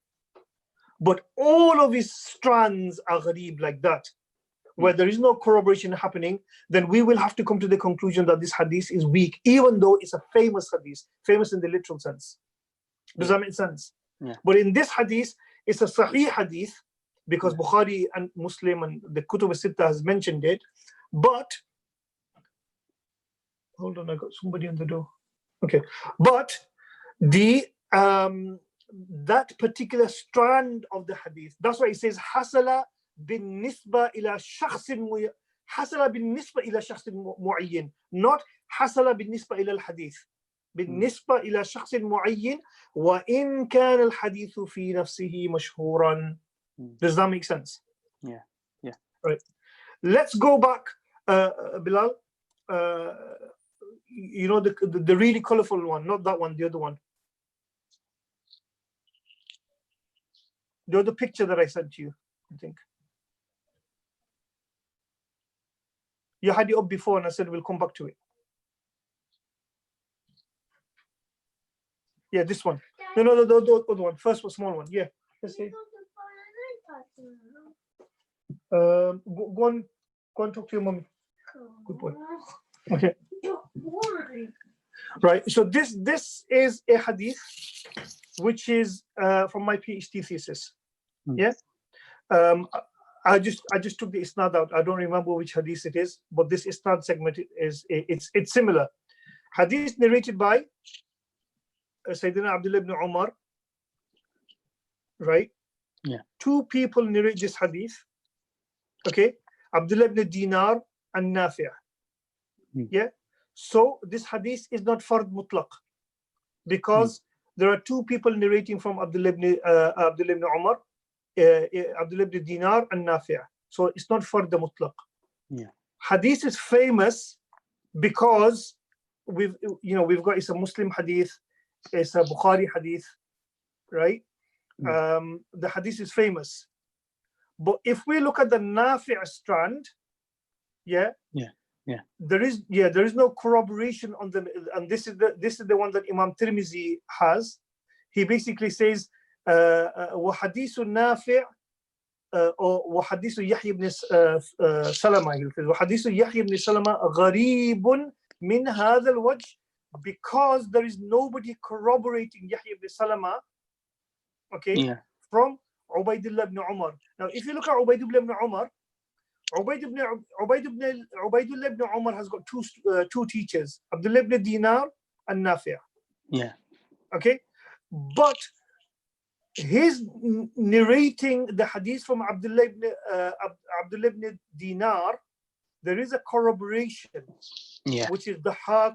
but all of his strands are gharib like that, where there is no corroboration happening, then we will have to come to the conclusion that this hadith is weak, even though it's a famous hadith, famous in the literal sense. Does that make sense? But in this hadith, it's a sahih hadith, because Bukhari and Muslim and the Kutub al-Sittah has mentioned it. But, hold on, I got somebody on the door. Okay, but the that particular strand of the hadith, that's why it says hasala bin nisba ila shakhsin mu'ayyin, not hasala bin nisba ila al-hadith, bin nisba ila shakhsin mu'ayyin wa in kana al-hadithu fi nafsihi mashhuran. Does that make sense? Yeah. Right. Let's go back, Bilal. The really colorful one, not that one, the other one. The other picture that I sent you, I think. You had it up before and I said we'll come back to it. Yeah, this one. No, the other one. First one, small one. Yeah. Let's see. Go on talk to your mommy. Good boy. Okay. Right. So this is a hadith which is from my PhD thesis. Yeah. I just took the isnad out. I don't remember which hadith it is, but this isnad segment it's similar. Hadith narrated by Sayyidina Abdullah ibn Umar. Right. Yeah. Two people narrate this hadith. Okay. Abdullah ibn Dinar and Nafi'. Yeah. So this hadith is not fard mutlaq, because there are two people narrating from Abdullah ibn Umar, Abdullah ibn Dinar and Nafi'. So it's not fard mutlaq. Yeah. Hadith is famous because we've got, it's a Muslim hadith, it's a Bukhari hadith, right? The hadith is famous. But if we look at the Nafi' strand, there is no corroboration on the, and this is the one that Imam Tirmizi has. He basically says وحديث النافع وحديث يحيى بن سلمة, وحديث يحيى بن سلمة غريب من هذا الوجه, because there is nobody corroborating Yahya ibn Salama, from Ubaidullah ibn Umar. Now, if you look at Ubaidullah ibn Umar, Ubaidullah ibn Umar has got two teachers, Abdullah ibn Dinar and Nafi'. Okay, but his narrating the hadith from Abdullah ibn Dinar, there is a corroboration, which is Dahaq,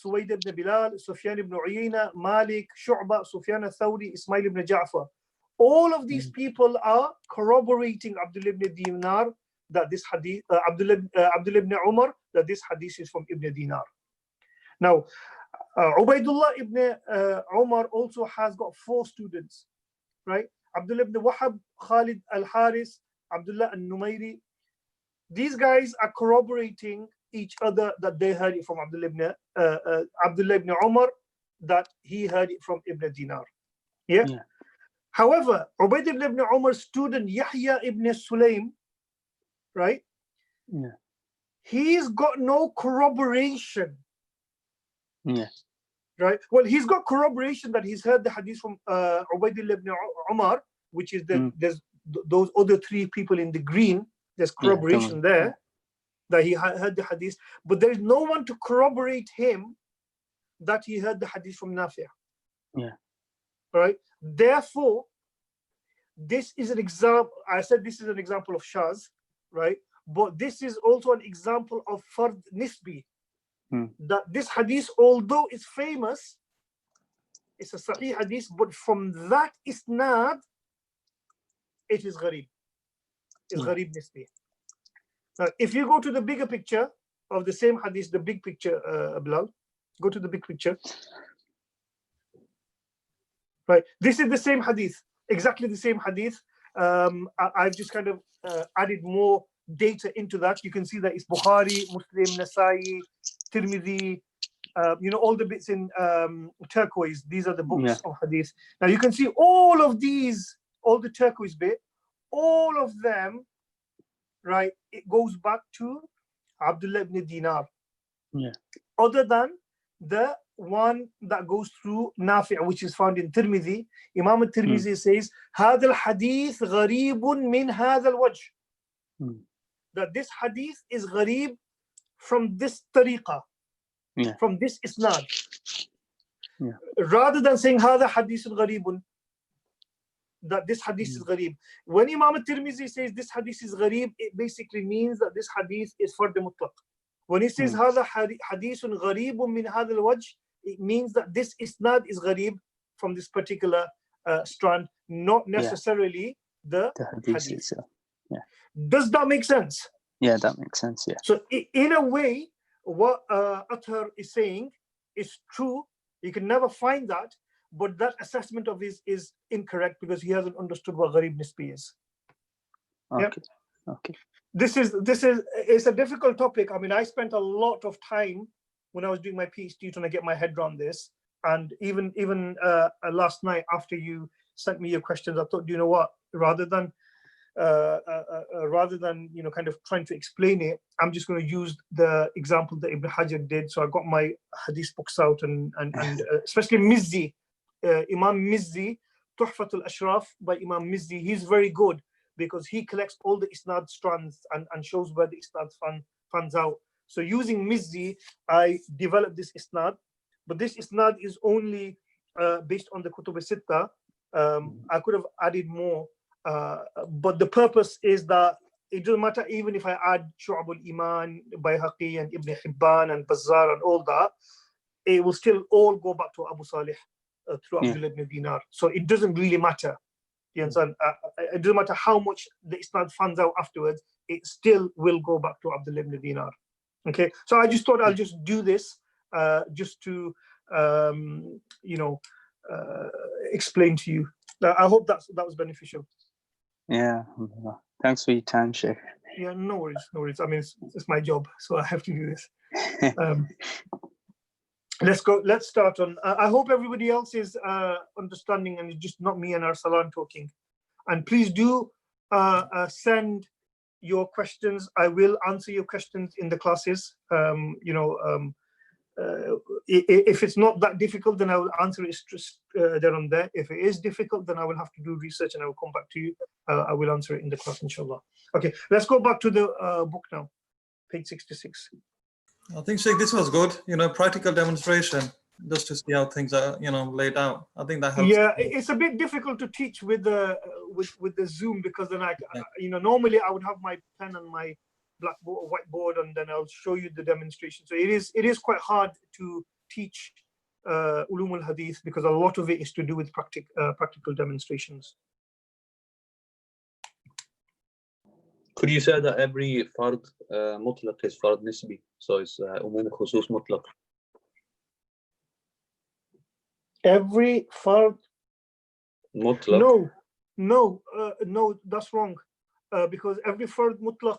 Suwaid ibn Bilal, Sufyan ibn Uyayna, Malik, Shu'ba, Sufyan al-Thawri, Ismail ibn Ja'far. All of these people are corroborating Abdullah ibn Dinar that this hadith, Abdullah ibn Umar, that this hadith is from Ibn Dinar. Now, Ubaidullah ibn Umar also has got 4 students, right? Abdullah ibn Wahab, Khalid al-Haris, Abdullah al-Numayri. These guys are corroborating each other that they heard it from Abdullah ibn Umar, that he heard it from Ibn Dinar. However, Ubaidullah ibn Umar's student Yahya ibn Sulaym, right? He's got no corroboration. Right? Well, he's got corroboration that he's heard the hadith from Ubaidullah ibn Umar, which is there's those other 3 people in the green. There's corroboration there that he heard the hadith, but there is no one to corroborate him that he heard the hadith from Nafi'. Right? Therefore, this is an example. I said this is an example of Shaz, right? But this is also an example of Fard Nisbi. That this hadith, although it's famous, it's a Sahih hadith, but from that isnad, it is Gharib. It's Gharib Nisbi. Now, if you go to the bigger picture of the same hadith, the big picture, Bilal, go to the big picture. Right, this is the same hadith, exactly the same hadith. I've just kind of added more data into that. You can see that it's Bukhari, Muslim, Nasai, Tirmidhi, all the bits in turquoise. These are the books of hadith. Now you can see all of these, all the turquoise bit, all of them, right? It goes back to Abdullah ibn Dinar. Other than the one that goes through Nafi', which is found in Tirmidhi. Imam al-Tirmidhi says, هذا الحديث غريب من هذا الوجه. That this hadith is gharib from this tariqa, from this isnad. Rather than saying هذا حديث غريب, that this hadith is gharib. When Imam al-Tirmidhi says this hadith is gharib, it basically means that this hadith is fard mutlaq. When he says هذا حديث غريب من هذا الوجه, it means that this isnad is gharib from this particular strand, not necessarily the hadith. Does that make sense? Yeah, that makes sense. Yeah. So in a way, what Athar is saying is true. You can never find that, but that assessment of his is incorrect because he hasn't understood what Gharib Nisbi is. Okay. This is it's a difficult topic. I mean, I spent a lot of time when I was doing my PhD trying to get my head around this, and even last night after you sent me your questions, I thought, you know what, rather than kind of trying to explain it, I'm just going to use the example that Ibn Hajar did. So I got my hadith books out and especially Mizzi, Imam Mizzi, Tuhfat al-Ashraf by Imam Mizzi. He's very good because he collects all the isnad strands and shows where the isnad fans out. So using Mizzi, I developed this isnad, but this isnad is only based on the Kutub al-Sitta. I could have added more, but the purpose is that it doesn't matter even if I add Shu'ab al-Iman, Bayhaqi and Ibn Hibban and Bazzar and all that, it will still all go back to Abu Salih through Abdullah ibn Dinar. So it doesn't really matter. You understand? It doesn't matter how much the isnad fans out afterwards, it still will go back to Abdullah ibn Dinar. Okay, so I just thought I'll just do this just to explain to you. I hope that was beneficial. Yeah. Thanks for your time, Sheikh. Yeah, no worries, no worries. I mean, it's my job, so I have to do this. Let's go. Let's start on. I hope everybody else is understanding, and it's just not me and Arsalan talking. And please do send your questions. I will answer your questions in the classes. If it's not that difficult, then I will answer it there and there. If it is difficult, then I will have to do research and I will come back to you. I will answer it in the class, inshallah. Okay, let's go back to the book now, page 66. I think, Sheikh, this was good. Practical demonstration, just to see how things are, laid out. I think that helps. Yeah, it's a bit difficult to teach with the Zoom, because then normally I would have my pen and my blackboard, whiteboard, and then I'll show you the demonstration. So it is quite hard to teach ulum al-hadith, because a lot of it is to do with practical demonstrations. Could you say that every fard mutlaq is fard nisbi? So it's umum khusus mutlaq. Every fard Mutlaq. No, that's wrong. Because every fard mutlaq,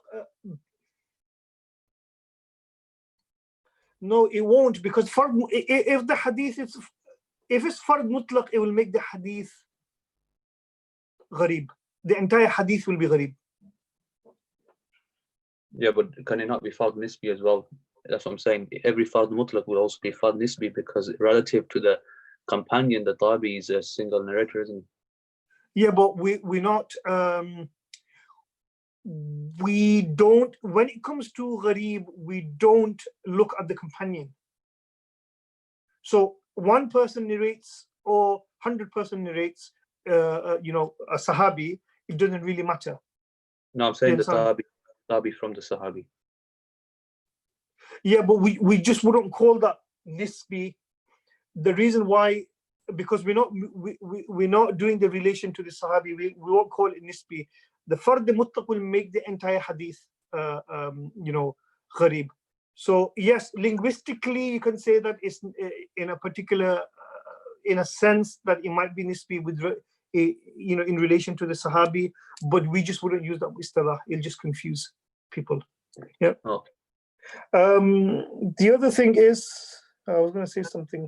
no, it won't, because if the hadith if it's fard mutlaq, it will make the hadith gharib. The entire hadith will be gharib. Yeah, but can it not be fard nisbi as well? That's what I'm saying. Every fard mutlaq will also be fard nisbi, because relative to the companion, the tabi is a single narrator, isn't it? Yeah, but we're not. We don't. When it comes to gharib, we don't look at the companion. So one person narrates or 100% narrates, a sahabi. It doesn't really matter. No, I'm saying the tabi from the sahabi. Yeah, but we just wouldn't call that nisbi. The reason why, because we're not doing the relation to the sahabi, we won't call it nisbi. The fard mutlaq will make the entire hadith gharib. So yes, linguistically you can say that it's in a particular in a sense that it might be nisbi with in relation to the sahabi, but we just wouldn't use that istilah. It'll just confuse people. Yeah. Okay. The other thing is, I was going to say something.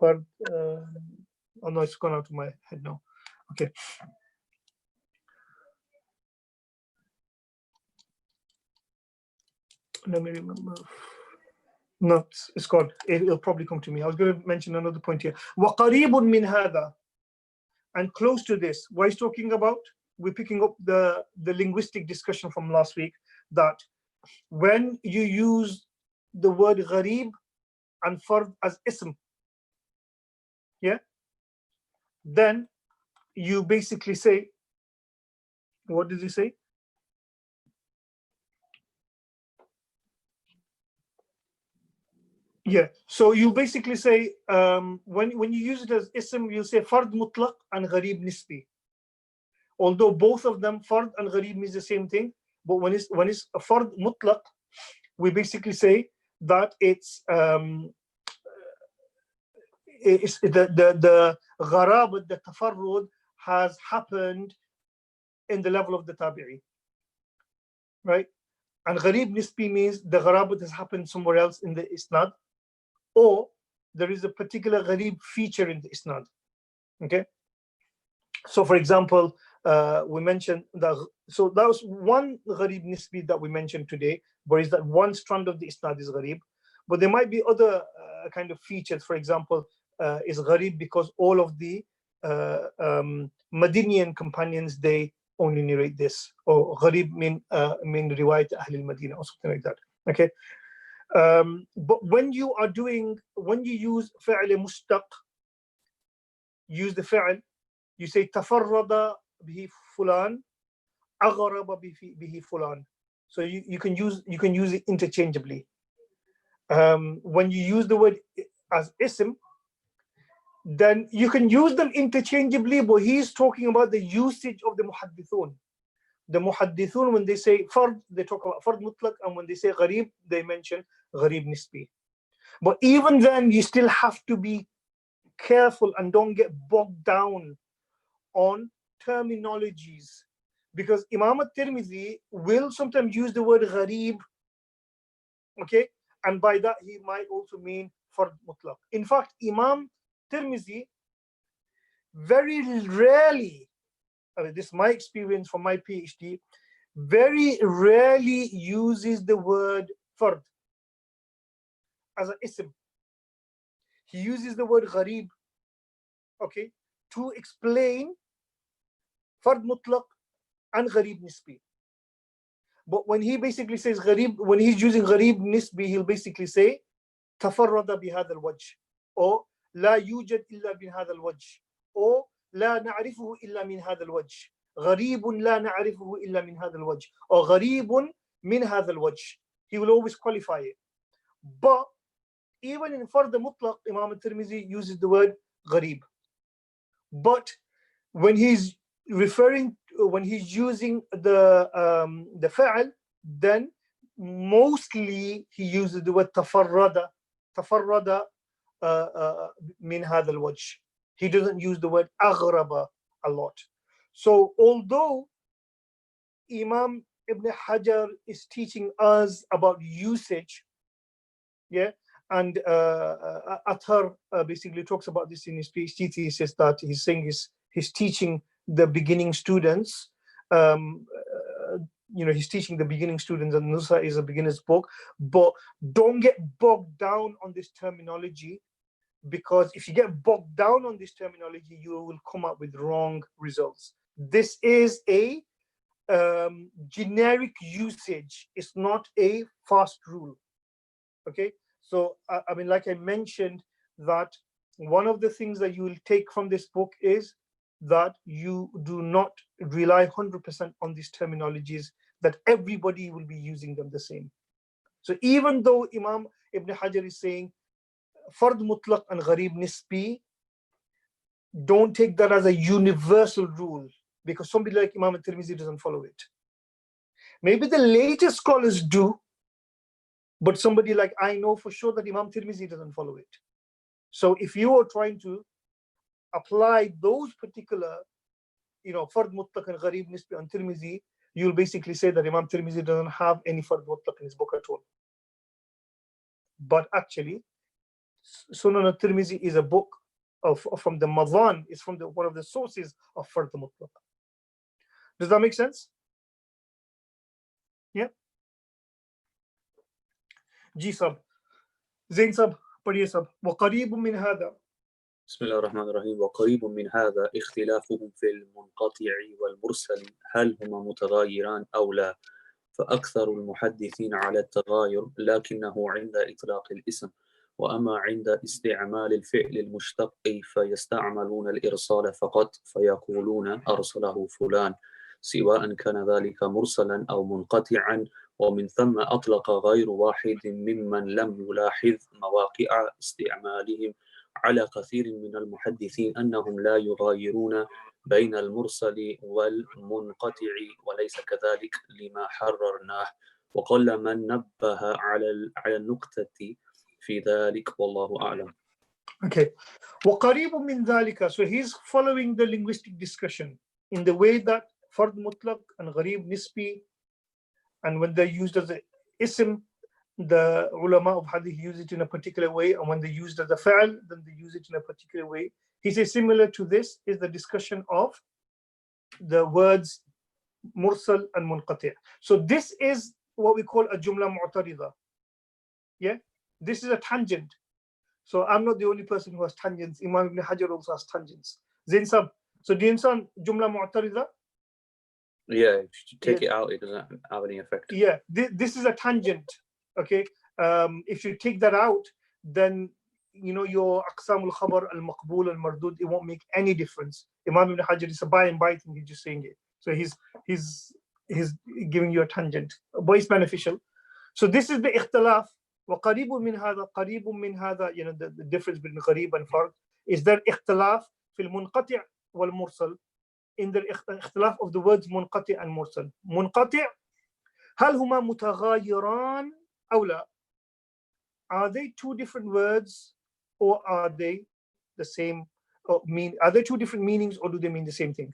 Oh no, it's gone out of my head now. Okay. Let me remember. No, it's gone. It'll probably come to me. I was going to mention another point here. وَقَرِيبٌ مِنْ هَذَا, and close to this. What he's talking about, we're picking up the linguistic discussion from last week, that when you use the word gharib and fard as ism, yeah, then you basically say, what does he say? Yeah, so you basically say, when you use it as ism, you say fard mutlaq and gharib nisbi. Although both of them, fard and gharib, means the same thing, but when it's a fard mutlaq, we basically say that it's the gharab, the tafarrud has happened in the level of the tabi'i, right? And gharib nisbi means the gharab has happened somewhere else in the isnad, or there is a particular gharib feature in the isnad. Okay, so for example, we mentioned that, so that was one gharib nisbi that we mentioned today, but is that one strand of the isnad is gharib, but there might be other kind of features. For example, is gharib because all of the Madinian companions, they only narrate this, or gharib min riwayat Ahl al-Madina, or something like that. Okay. But when you use fi'l mustaq, use the fi'l, you say tafarrada bihi fulan, agharaba bihi fulan. So you can use it interchangeably. When you use the word as ism, then you can use them interchangeably, but he's talking about the usage of the muhaddithun. The muhaddithun, when they say fard, they talk about fard mutlaq, and when they say gharib, they mention gharib nisbi. But even then, you still have to be careful and don't get bogged down on terminologies, because Imam al-Tirmidhi will sometimes use the word gharib, okay, and by that he might also mean fard mutlaq. In fact, Imam Tirmidhi very rarely, I mean, this is my experience from my PhD, very rarely uses the word fard as an ism. He uses the word gharib, okay, to explain fard mutlaq and gharib nisbi. But when he basically says gharib, when he's using gharib nisbi, he'll basically say tafarrada bihadha al-wajh, or la yujad illa min hadha al-wajh, or la na'rifuhu illa min hadha al-wajh, gharibun la na'rifuhu illa min hadha al-wajh, or gharibun min hadha al-wajh. He will always qualify it. But even in fard mutlaq, Imam al-Tirmidhi uses the word gharib. But when he's when he's using the fa'al, then mostly he uses the word tafarrada min hadha al-wajh. He doesn't use the word aghraba a lot. So although Imam Ibn Hajar is teaching us about usage, yeah, and Athar basically talks about this in his PhD thesis, that he's saying he's teaching the beginning students. He's teaching the beginning students, and Nusra is a beginner's book. But don't get bogged down on this terminology, because if you get bogged down on this terminology, you will come up with wrong results. This is a generic usage. It's not a fast rule. Okay. So, I mean, like I mentioned, that one of the things that you will take from this book is that you do not rely 100% on these terminologies, that everybody will be using them the same. So even though Imam Ibn Hajar is saying fard mutlaq and gharib nisbi, don't take that as a universal rule, because somebody like Imam al-Tirmidhi doesn't follow it. Maybe the later scholars do, but somebody like, I know for sure that Imam Tirmidhi doesn't follow it. So if you are trying to apply those particular, fard mutlaq and gharib nisbi on Tirmidhi, you'll basically say that Imam Tirmidhi doesn't have any fard mutlaq in his book at all. But actually, Sunan al-Tirmidhi is a book from the Madhan, is from one of the sources of fard mutlaq. Does that make sense? Yeah. जी साहब, زين साहब, पढ़िए साहब. وقريب من هذا. بسم الله الرحمن الرحيم. وقريب من هذا اختلافهم في المنقطع والمرسل هل هما متغايران أو لا، فأكثر المحدثين على التغاير لكنه عند إطلاق الاسم، وأما عند استعمال الفعل المشتق فيستعملون الإرسال فقط، فيقولون أرسله فلان، سواء كان ذلك مرسلا أو منقطعا. ومن ثم أطلق غير واحد ممن لم يلاحظ مواقع استعمالهم على كثير من المحدثين أنهم لا يغايرون بين المرسل والمنقطع، وليس كذلك لما حررناه، وقل من نبه على النقطة في ذلك، والله أعلم. Okay. وقريب من ذلك. So he's following the linguistic discussion in the way that fard mutlaq and gharib nisbi, and when they're used as a ism, the ulama of hadith use it in a particular way, and when they used as a fa'al, then they use it in a particular way. He says similar to this is the discussion of the words mursal and munqati'. So this is what we call a jumla mu'tarida. Yeah, this is a tangent. So I'm not the only person who has tangents. Imam Ibn Hajar also has tangents. Zain Sab. So do you understand jumla mu'tarida? Yeah, if you take it out, it doesn't have any effect. Yeah, this is a tangent. Okay. If you take that out, then your aqsam al-khabar, al-maqbul, al-mardud, it won't make any difference. Imam Ibn Hajar is a by and by thing, he's just saying it. So he's giving you a tangent, but it's beneficial. So this is the ikhtilaf. وَقَرِيبٌ مِّنْ هَذَا قَرِيبٌ مِّنْ هَذَا, the difference between gharib and fard is that ikhtilaf fil munqati' wal mursal in the اختلاف of the words منقطع and mursal. منقطع هل هما متغايران أو لا? Are they two different words or are they the same? Are they two different meanings or do they mean the same thing?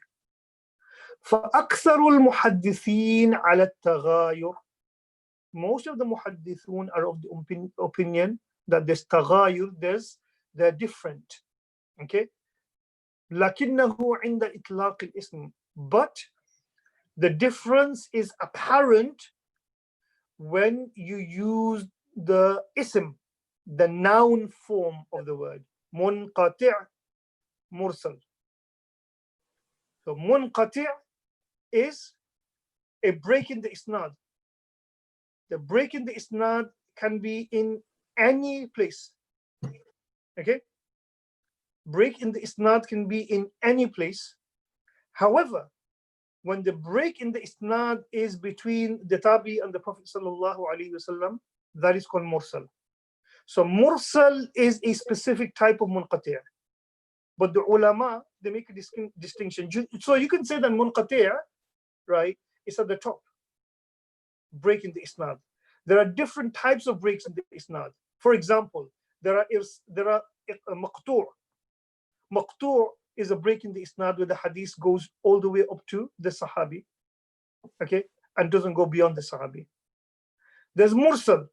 فأكثر المحدثين على التغاير. Most of the muhaddithun are of the opinion that there's تغاير, they're different. Okay? لكنه عند إطلاق الاسم. But the difference is apparent when you use the ism, the noun form of the word. منقطع, mursal. So منقطع is a break in the isnad. The break in the isnad can be in any place. Okay? Break in the isnad can be in any place. However, when the break in the isnad is between the tabi and the Prophet sallallahu alaihi wasallam, that is called mursal. So mursal is a specific type of munqati'. But the ulama, they make a distinction. So you can say that munqati', right, is at the top. Break in the isnad. There are different types of breaks in the isnad. For example, there are maqtu'. Maqtu' is a break in the isnad where the hadith goes all the way up to the sahabi, okay, and doesn't go beyond the sahabi. There's mursal.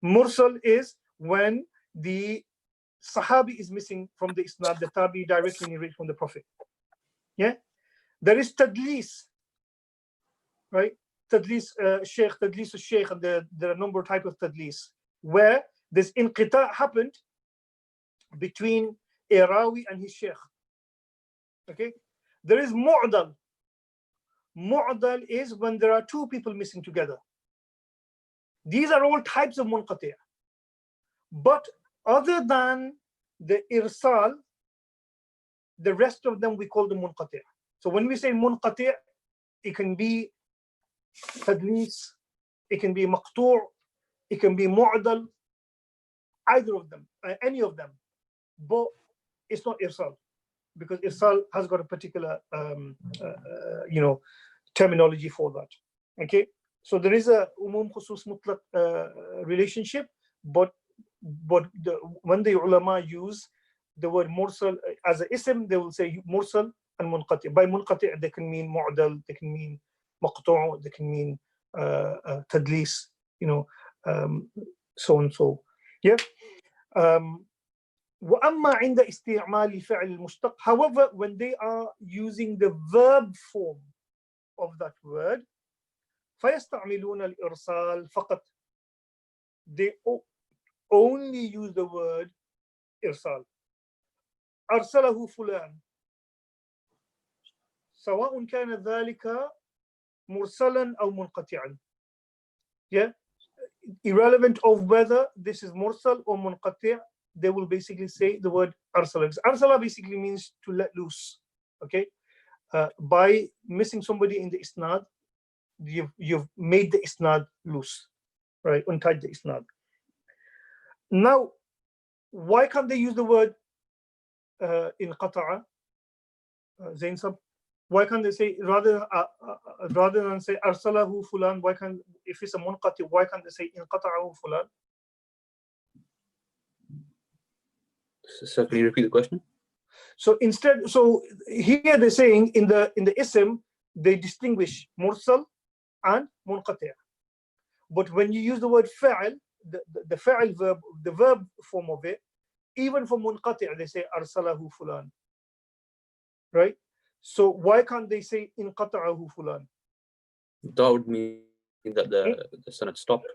Mursal is when the sahabi is missing from the isnad, the tabi directly narrates from the Prophet. Yeah. There is tadlis, right? Tadlis sheikh, tadlis sheikh, and there are a number of types of tadlis where this inqita happened between a rawi and his sheikh. Okay. There is mu'dal. Mu'dal is when there are two people missing together. These are all types of munqati'. But other than the irsal, the rest of them we call them munqati'. So when we say munqati', it can be tadlis, it can be maqtu', it can be mu'dal, either of them, any of them. But it's not irsal, because irsal has got a particular terminology for that. Okay, so there is a umum khusus mutlaq relationship, but when the ulama use the word mursal as a ism, they will say mursal and munqati'. By munqati' they can mean mu'dal, they can mean maqtu', they can mean tadlis, so and so. Yeah. وأما عند استعمال فعل المشتق, however, when they are using the verb form of that word, فيستعملون الإرسال فقط. They only use the word إرسال. أرسله فلان سواء كان ذلك مرسلا أو منقطعا. Yeah, irrelevant of whether this is mursal or munqati', they will basically say the word arsala. Arsala basically means to let loose. Okay, by missing somebody in the isnad, you've made the isnad loose, right? Untied the isnad. Now, why can't they use the word inqata'a, Zain Sab? Why can't they say rather than say arsalahu fulan? Why can't, if it's a munqati, why can't they say inqata'ahu fulan? So can you repeat the question? So instead, so here they're saying in the ism they distinguish mursal and munqati'. But when you use the word fa'al, the fa'al verb, the verb form of it, even for munqati' they say arsalahu fulan, right? So why can't they say inqata'ahu fulan? That would mean that the sanad stopped.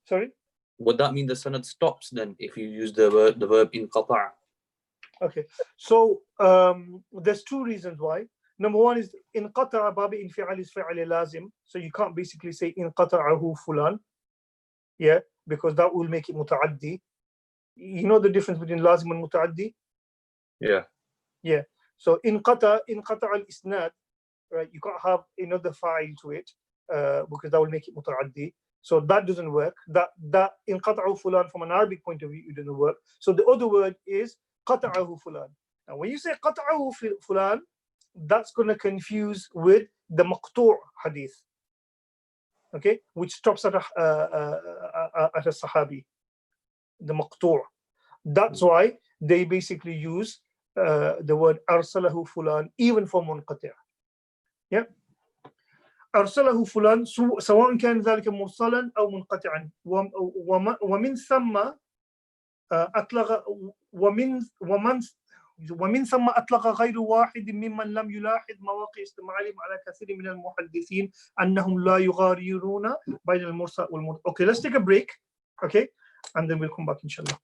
Sorry? Would that mean the sanad stops then if you use the verb inqata'? Okay, so there's two reasons why. Number one is inqata'a babi infi'al is fi'al lazim, so you can't basically say inqata'ahu fulan, yeah, because that will make it muta'addi. You know the difference between lazim and muta'addi? Yeah. Yeah. So inqata al-isnad, right? You can't have another fa'il to it because that will make it muta'addi. So that doesn't work. That inqata'u fulan from an Arabic point of view, it doesn't work. So the other word is qata'ahu fulan. Now when you say qata'ahu fulan, that's going to confuse with the maqtu' hadith, okay, which stops at a sahabi, the maqtu'. That's why they basically use the word arsalahu fulan even for munqati'. Yeah. أرسله فلان سواء كان ذلك مرسلا أو منقطعا ومن ثم أطلق ومن ثم أطلق غير واحد ممن لم يلاحظ مواقع استعمالهم على كثير من المحدثين أنهم لا يغايرون بين المرسل والمنقطع. Okay, let's take a break, okay, and then we'll come back inshallah.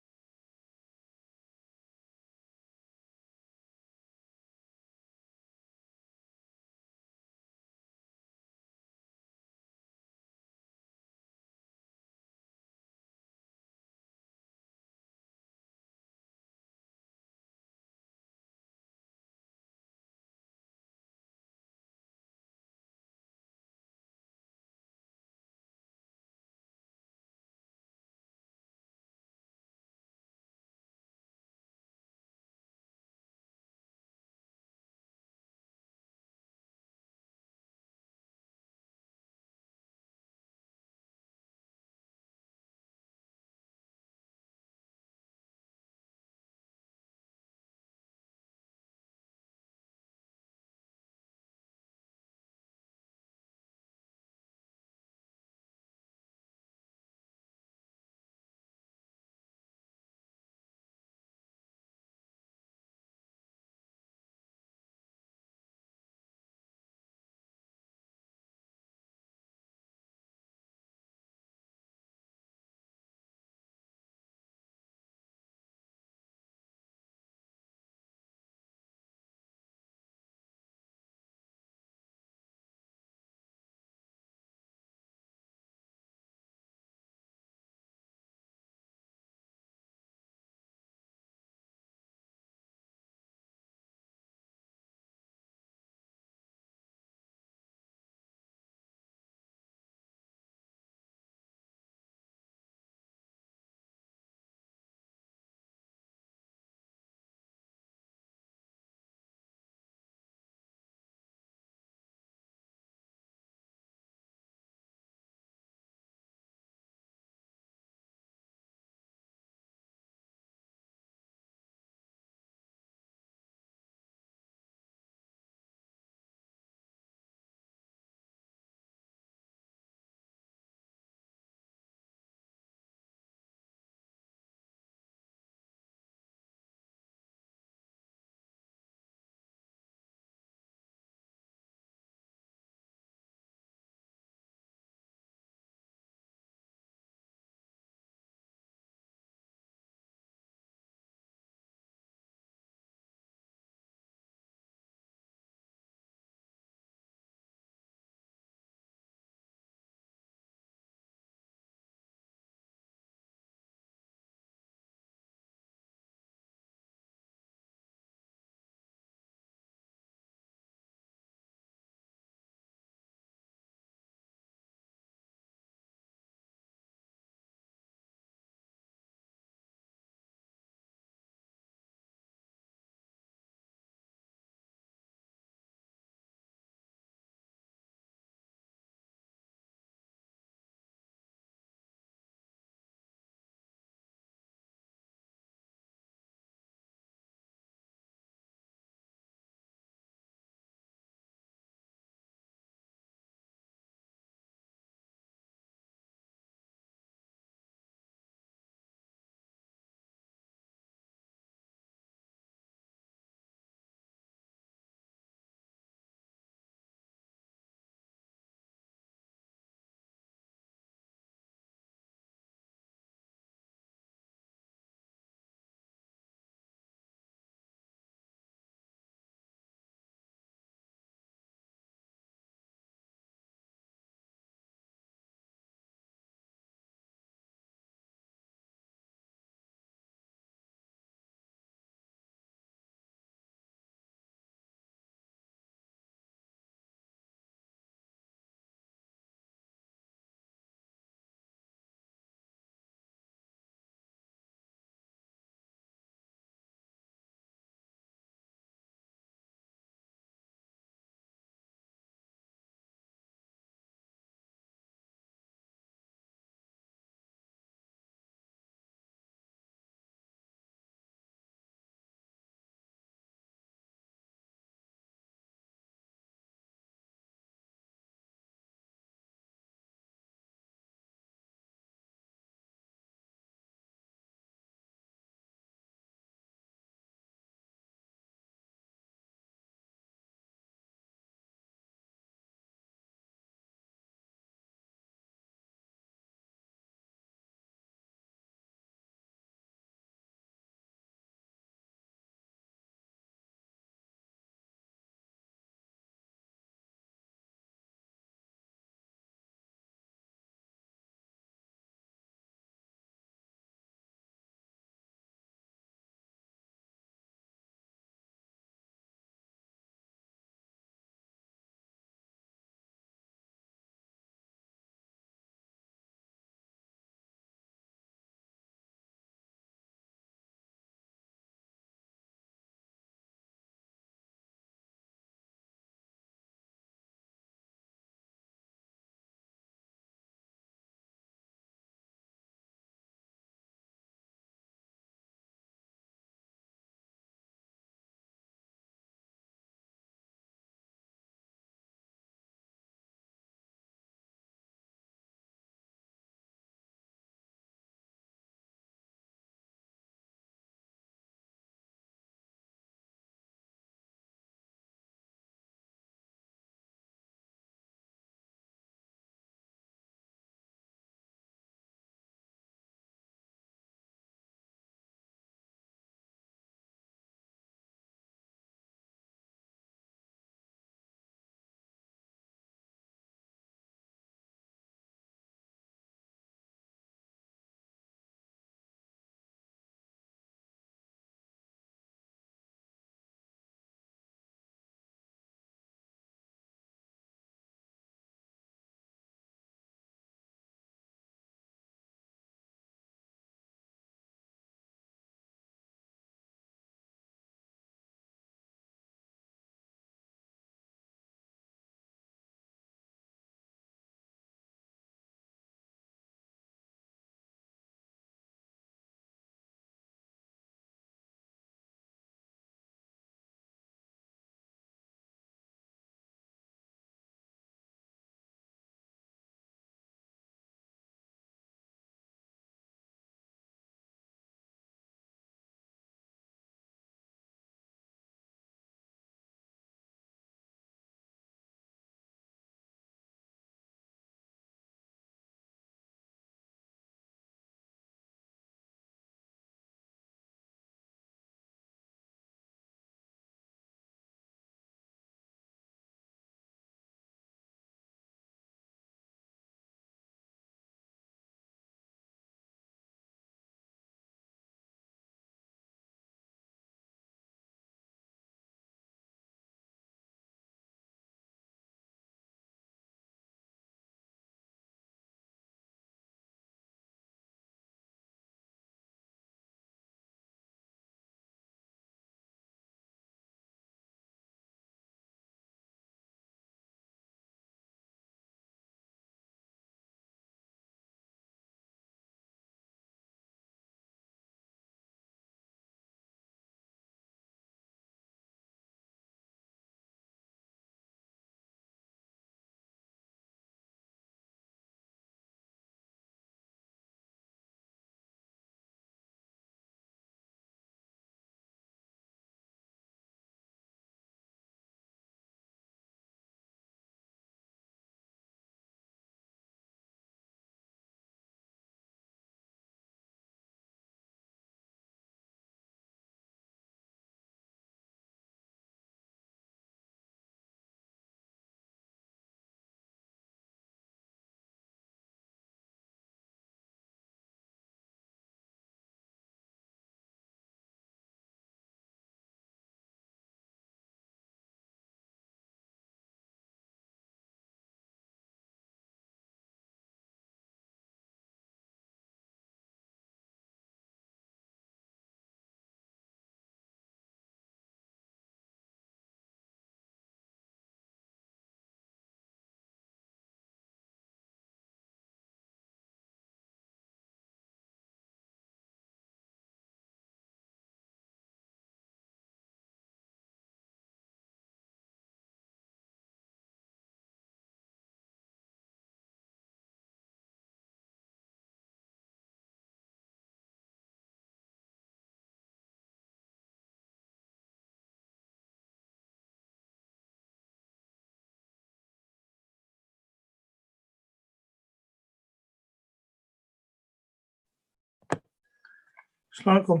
Assalamualaikum.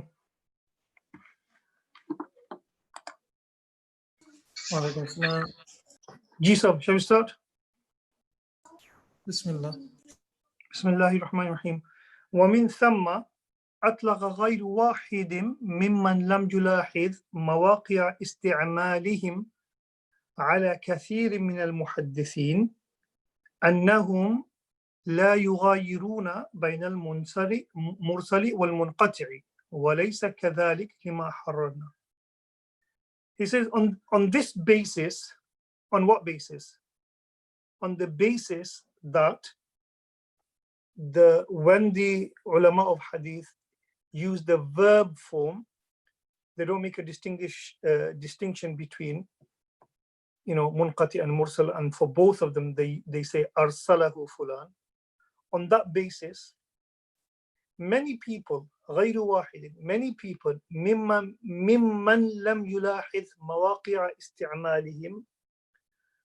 Walaikum salam. Jisab, shall we start? Bismillah. Bismillahir Rahmanir Rahim. ومن ثم أطلق غير واحد ممن لم يلاحظ مواقع استعمالهم على كثير من المحدثين أنهم لا يغايرون بين المرسل والمنقطع وليس كذلك لما حررنا. He says on this basis, on what basis? On the basis that when the ulama of hadith use the verb form, they don't make a distinction between, munqati and mursal, and for both of them they say arsalahu fulan. On that basis, many people, غير واحد, many people, ممن لم يلاحظ مواقع استعمالهم,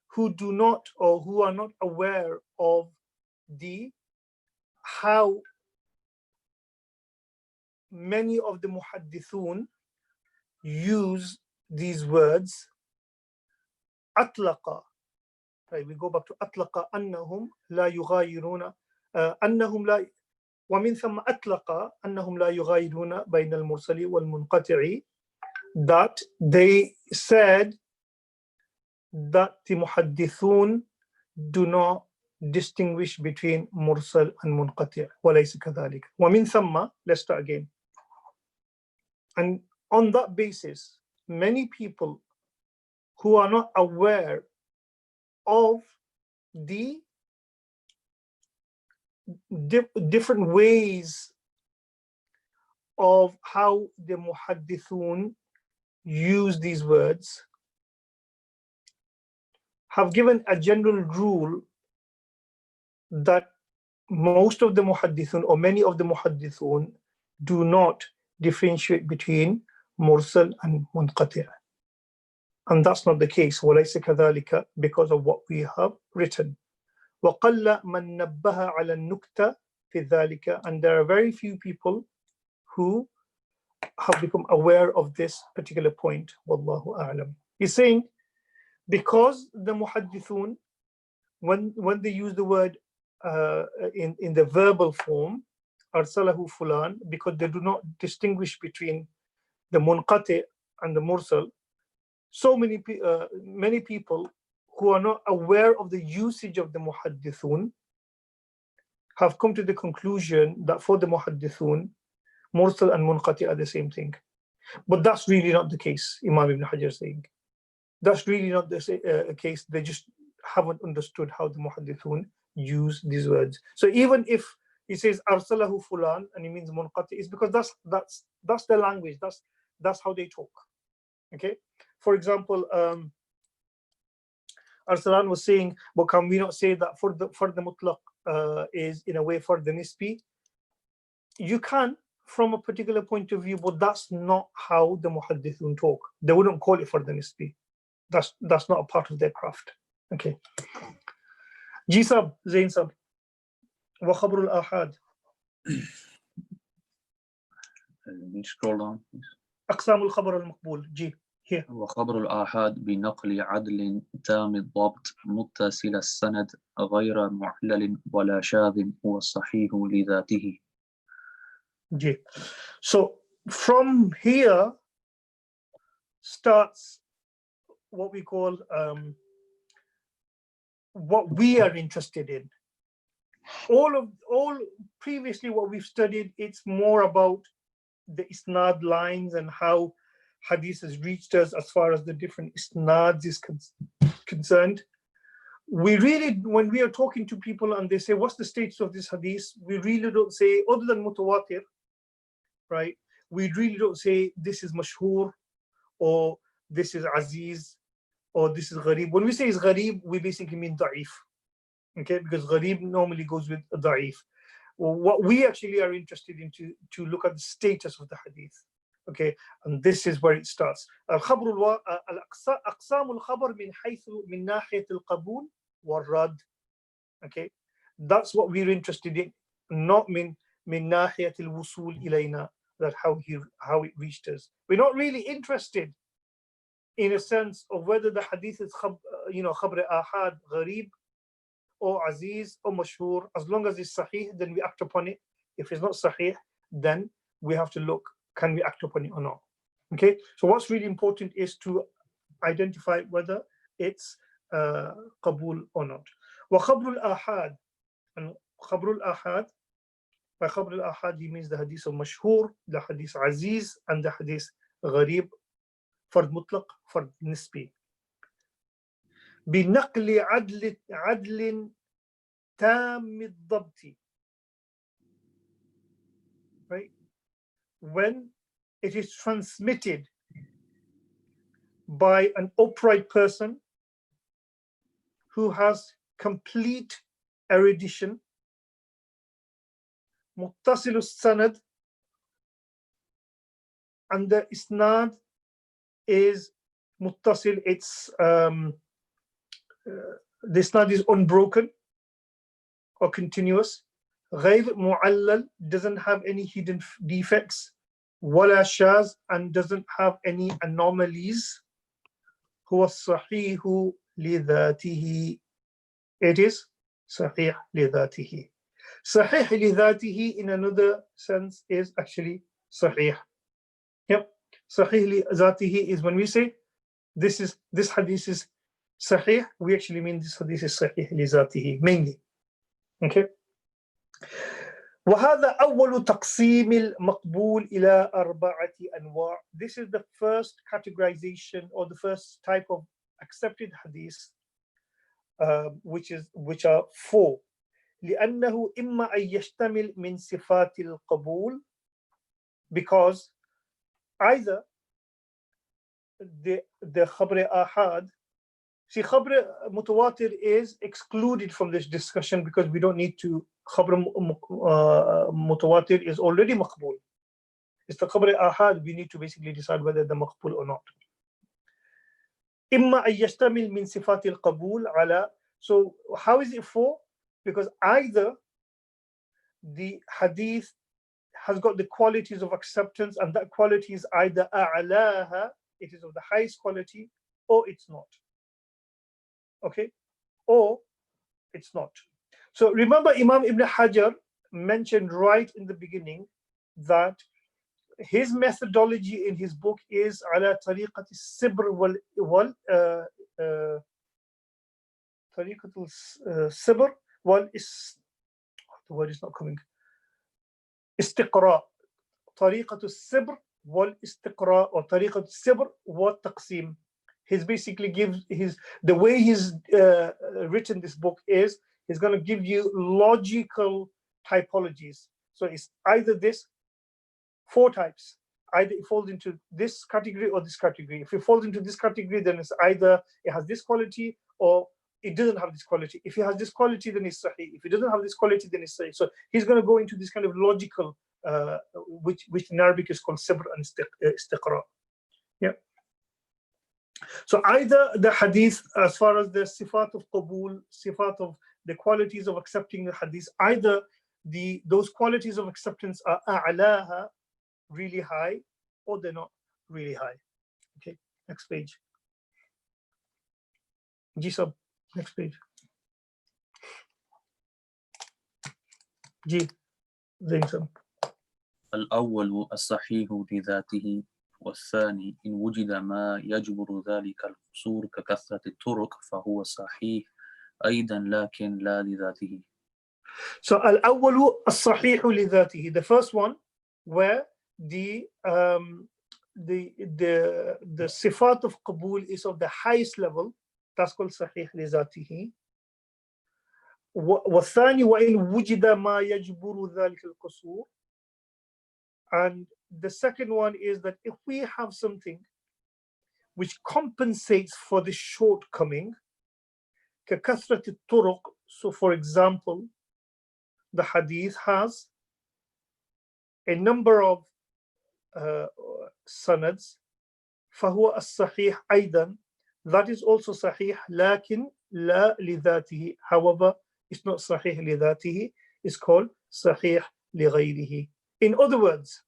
who do not or who are not aware of how many of the muhaddithun use these words. أطلق, right, we go back to أطلق أنهم لا يغايرون أنهم لا ومن ثم أطلق أنهم لا يغايرون بين المرسل والمنقطع, that they said that the muhaddithun do not distinguish between mursal and munqati'. وليس كذلك. ومن ثم, let's start again. And on that basis, many people who are not aware of the different ways of how the muhaddithun use these words, have given a general rule that most of the muhaddithun or many of the muhaddithun do not differentiate between mursal and munqati'. And that's not the case. وَلَيْسَ كَذَلِكَ, because of what we have written. وَقَلَّ مَنْ نَبَّهَ عَلَى النُّكْتَةِ فِي ذَلِكَ, and there are very few people who have become aware of this particular point. Wallahu a'lam. He's saying, because the muhaddithun, when they use the word in the verbal form, arsalahu fulan, because they do not distinguish between the munqati and the mursal, so many people who are not aware of the usage of the muhaddithun have come to the conclusion that for the muhaddithun, mursal and munqati are the same thing. But that's really not the case, Imam Ibn Hajar is saying. That's really not the case. They just haven't understood how the muhaddithun use these words. So even if he says arsalahu fulan and he means munqati, it's because that's their language. That's how they talk. Okay. For example, Arsalan was saying, but can we not say that for the mutlaq is in a way for the nisbi? You can, from a particular point of view, but that's not how the muhaddithun talk. They wouldn't call it for the nisbi. That's not a part of their craft. Okay. Jisab, Zain Sab, wa khabr al-ahad. Scroll down, please. أقسام الخبر المقبول. G. Here. وخبر الآحاد بنقل عدل تام الضبط متصل السند غير معلل ولا شاذ هو الصحيح لذاته. G. So from here starts what we call what we are interested in. All previously what we've studied, it's more about the isnad lines and how hadith has reached us as far as the different isnads is concerned. We really, when we are talking to people and they say, what's the status of this hadith? We really don't say, other than mutawatir, right? We really don't say this is mashhur or this is aziz or this is gharib. When we say is gharib, we basically mean da'if. Okay, because gharib normally goes with da'if. What we actually are interested in to look at the status of the hadith. Okay, and this is where it starts. أقسام الخبر من حيث من ناحية القبول والرد. Okay, that's what we're interested in, not من ناحية الوصول إلينا. that how it reached us. We're not really interested in a sense of whether the hadith is khabr ahad, gharib, or aziz, or mashhur. As long as it's sahih, then we act upon it. If it's not sahih, then we have to look, can we act upon it or not? Okay, so what's really important is to identify whether it's qabul or not. Wa khabrul ahad, and khabrul ahad, by khabrul ahad he means the hadith of mashhur, the hadith aziz, and the hadith gharib, fard mutlaq, fard nisbi. بنقل عدل تام الضبط, right? When it is transmitted by an upright person who has complete erudition, muttasil sanad, and the isnad is muttasil, it's the isnad is unbroken or continuous. غير معلل, doesn't have any hidden defects. ولا شاذ, and doesn't have any anomalies. هو الصحيح لذاته, it is صحيح لذاته. صحيح لذاته in another sense is actually صحيح. Yep, صحيح لذاته is when we say this hadith is sahih, we actually mean this hadith is sahih لذاته mainly. Okay. وهذا أول تقسيم المقبول إلى أربعة أنواع. This is the first categorization or the first type of accepted hadith, which are four. لأنه إما أن يشتمل من صفات القبول, because either the khabr ahad, see, khabr mutawatir is excluded from this discussion because we don't need to. Khabr mutawatir is already maqbul. It's the khabr ahad we need to basically decide whether they're maqbul or not. إما أن يشتمل من صفات القبول على. So how is it four? Because either the hadith has got the qualities of acceptance, and that quality is either a'laha, it is of the highest quality, or it's not. Okay, or it's not. So remember, Imam Ibn Hajar mentioned right in the beginning that his methodology in his book is ala tariqat al-sibr wal tariqat al-sibr wal the word is not coming. Istiqra, tariqat al-sibr wal istiqra, or tariqat al-sibr wal taqsim. He's basically gives the way he's written this book is he's going to give you logical typologies. So it's either this, four types. Either it falls into this category or this category. If it falls into this category, then it's either it has this quality or it doesn't have this quality. If it has this quality, then it's sahih. If it doesn't have this quality, then it's sahih. So he's going to go into this kind of logical, which in Arabic is called sabr and istiqra. Yeah. So either the hadith, as far as the sifat of qabul, sifat of the qualities of accepting the hadith, either those qualities of acceptance are a'laha, really high, or they're not really high. Okay, next page. Ji sab, next page. Ji, Zain sab. الأول الصحيح لذاته، والثاني إن وجد ما يجبر ذلك القصور ككثرة الطرق فهو صحيح أيضا لكن لا لذاته. So الأول الصحيح لذاته, the first one where the sifat of qabul is of the highest level, that's called صحيح لذاته. والثاني وإن وجد ما يجبر ذلك القصور, and the second one is that if we have something which compensates for the shortcoming, ككثرة الطرق, so for example, the hadith has a number of sanads, فهو الصحيح أيضا, that is also sahih, لكن لا لذاته, however, it's not sahih لذاته, it's called sahih لغيره. In other words,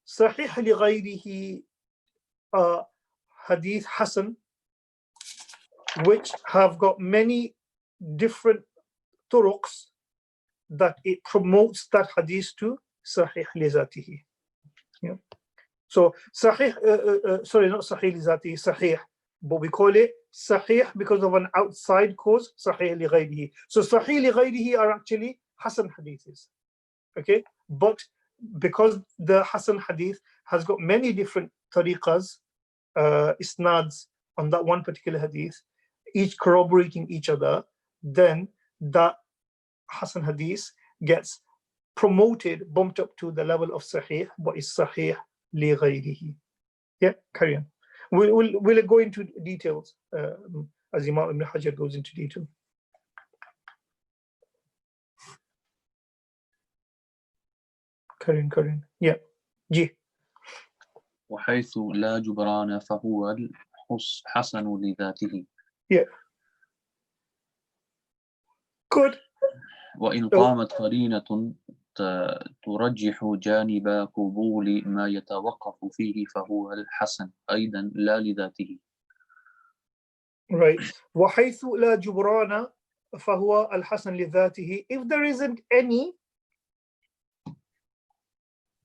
Sahih li ghayrihi hadith Hasan, which have got many different turuqs that it promotes that hadith to Sahih li zatihi. Yeah. So Sahih, sorry, not Sahih li zatihi, Sahih, but we call it Sahih because of an outside cause, Sahih li ghayrihi. So Sahih li ghayrihi are actually Hasan hadiths. Okay, but because the Hasan hadith has got many different tariqas, isnads on that one particular hadith, each corroborating each other, then that Hasan hadith gets promoted, bumped up to the level of Sahih, but is Sahih li ghayrihi. Yeah, carry on. We'll go into details as Imam Ibn Hajar goes into detail. Karin. Yeah. Ji. وحيث لا جبران فهو الحسن لذاته. Yeah. Good. وإن قامت قرينة ترجح جانب قبول ما يتوقف فيه فهو الحسن أيضا لا لذاته. Right. وحيث لا جبران فهو الحسن لذاته. If there isn't any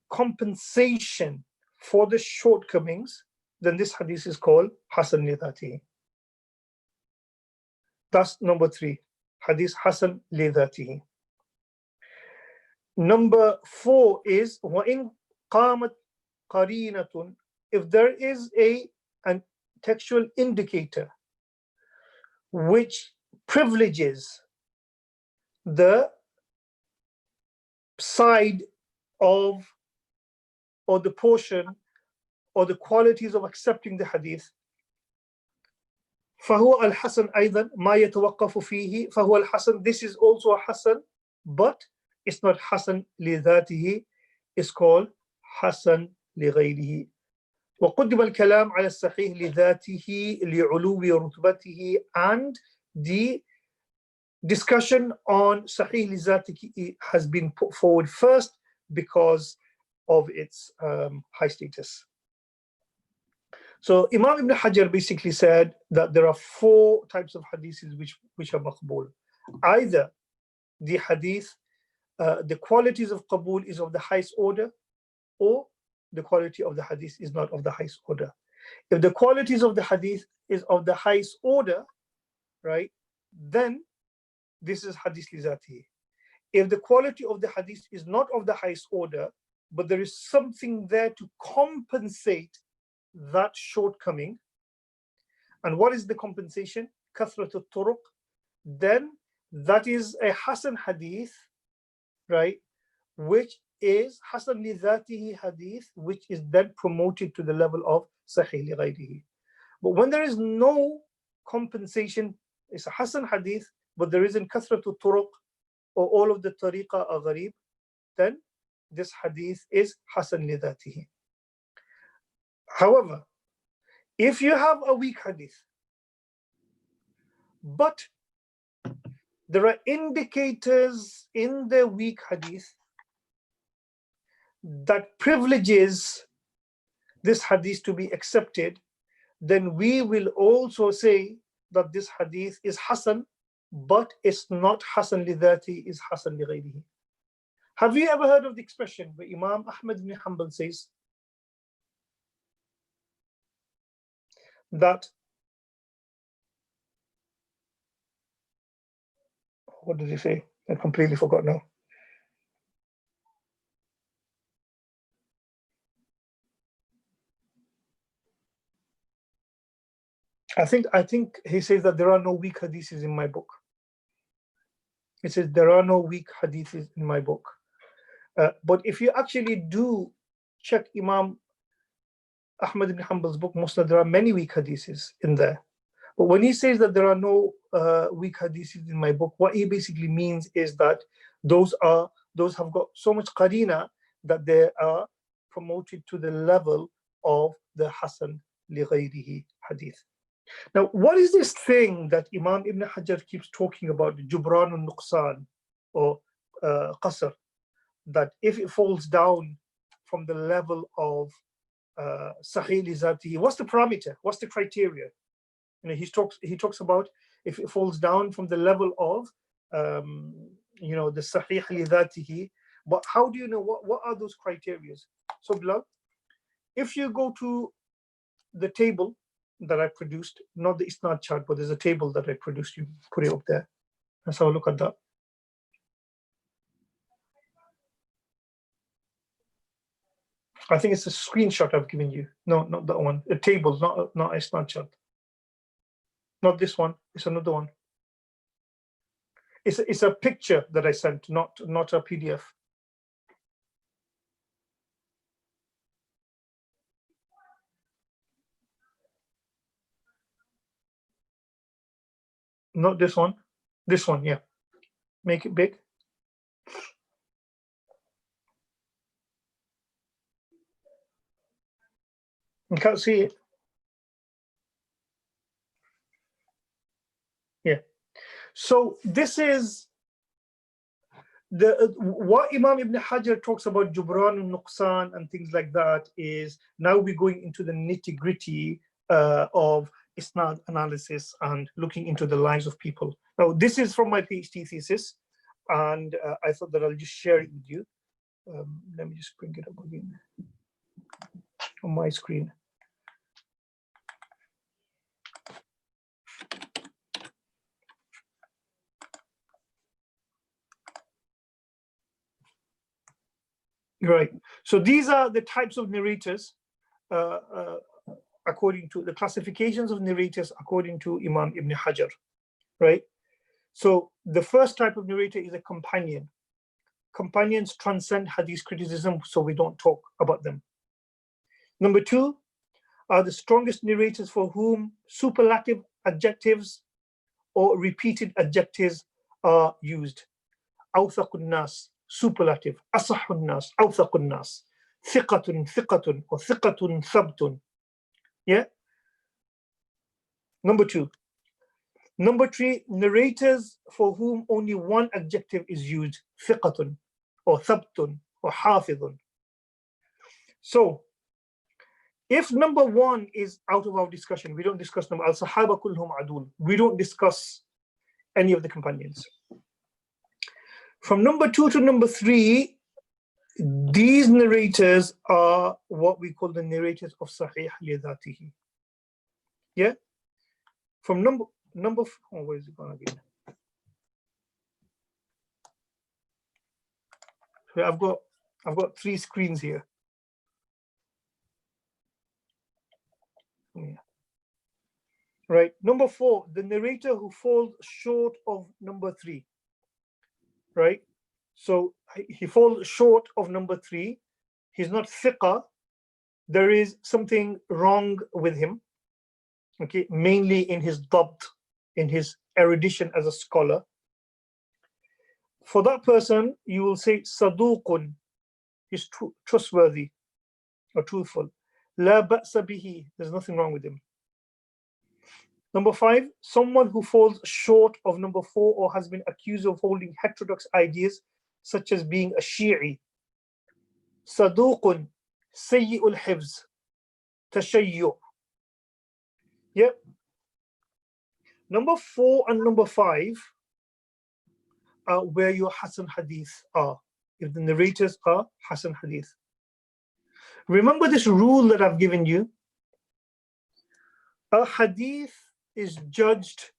compensation for the shortcomings, then this hadith is called Hasan li dhatihi. That's number 3. Hadith Hasan li dhatihi. Number 4 is وَإِن قَامَتْ قَرِينَةٌ. If there is an textual indicator which privileges the side of, or the portion, or the qualities of accepting the hadith, فهو الحسن أيضا ما يتوقف فيه فهو الحسن. This is also a Hasan, but it's not Hasan لذاته, it's called Hasan لغيره. وقدم الكلام على الصحيح لذاته لعلو رتبته, and the discussion on Sahih لذاته has been put forward first because of its high status. So Imam Ibn Hajar basically said that there are 4 types of hadiths which are maqbool. Either the hadith, the qualities of qabul is of the highest order, or the quality of the hadith is not of the highest order. If the qualities of the hadith is of the highest order, right, then this is hadith li zatihi. If the quality of the hadith is not of the highest order, but there is something there to compensate that shortcoming, and what is the compensation? Kathrat al-turuq. Then that is a Hasan hadith, right, which is Hasan li dhatihi hadith, which is then promoted to the level of Sahih li ghayrihi. But when there is no compensation, it's a Hasan hadith, but there isn't Kathrat al-turuq, or all of the tariqa are gharib, then this hadith is Hasan li dhatihi. However, if you have a weak hadith, but there are indicators in the weak hadith that privileges this hadith to be accepted, then we will also say that this hadith is Hasan, but it's not Hasan li dhati, it's Hasan li ghayrihi. Have you ever heard of the expression where Imam Ahmad ibn Hanbal says that, what did he say? I completely forgot now. I think he says that there are no weak hadiths in my book. He says there are no weak hadiths in my book. But if you actually do check Imam Ahmad ibn Hanbal's book, Musnad, there are many weak hadiths in there. But when he says that there are no weak hadiths in my book, what he basically means is that those have got so much qarina that they are promoted to the level of the Hasan li ghayrihi hadith. Now, what is this thing that Imam Ibn Hajar keeps talking about, Jubran al-Nuqsan, or Qasr, that if it falls down from the level of Sahih li Zatihi. What's the parameter? What's the criteria? You know, he talks about if it falls down from the level of you know, the Sahih li Zatihi. But how do you know what are those criteria? So Bilal, if you go to the table that I produced, not the Isnad chart, but there's a table that I produced, you put it up there. Let's have a look at that. I think it's a screenshot I've given you. No, not that one. A table, not a Isnad chart. Not this one. It's another one. It's a picture that I sent, not a PDF. Not this one. This one, yeah. Make it big. You can't see it. Yeah. So this is the what Imam Ibn Hajar talks about Jubran al-Nuqsan and things like that is now we're going into the nitty-gritty of Isnad analysis and looking into the lives of people. Now, this is from my PhD thesis, and I thought that I'll just share it with you. Let me just bring it up again on my screen. Right. So these are the types of narrators according to the classifications of narrators according to Imam Ibn Hajar, right? So the first type of narrator is a companion. Companions transcend hadith criticism, so we don't talk about them. Number two are the strongest narrators for whom superlative adjectives or repeated adjectives are used. Awthaqun nas, superlative. Asahun nas, awthaqun nas. Thiqatun, thiqatun, or thiqatun, thabtun. Yeah. Number two. Number three, narrators for whom only one adjective is used. Thiqatun, or thabtun, or hafidun. So, if number one is out of our discussion, we don't discuss them. Al-Sahaba kulhum adul. We don't discuss any of the companions. From number two to number three, these narrators are what we call the narrators of Sahih li Dhatihi. Yeah. From number oh, where is it going again? So I've got three screens here. Yeah. Right. Number four, the narrator who falls short of number three. Right. So he falls short of number three. He's not thiqa. There is something wrong with him. Okay, mainly in his dabt, in his erudition as a scholar. For that person, you will say saduqun, he's trustworthy or truthful. La ba'sa bihi, there's nothing wrong with him. Number five, someone who falls short of number four or has been accused of holding heterodox ideas, such as being a Shi'i. Saduqun, sayyi'ul hifz, tashayyu'. Yep. Number four and number five are where your Hasan Hadith are, if the narrators are Hasan Hadith. Remember this rule that I've given you. A hadith is judged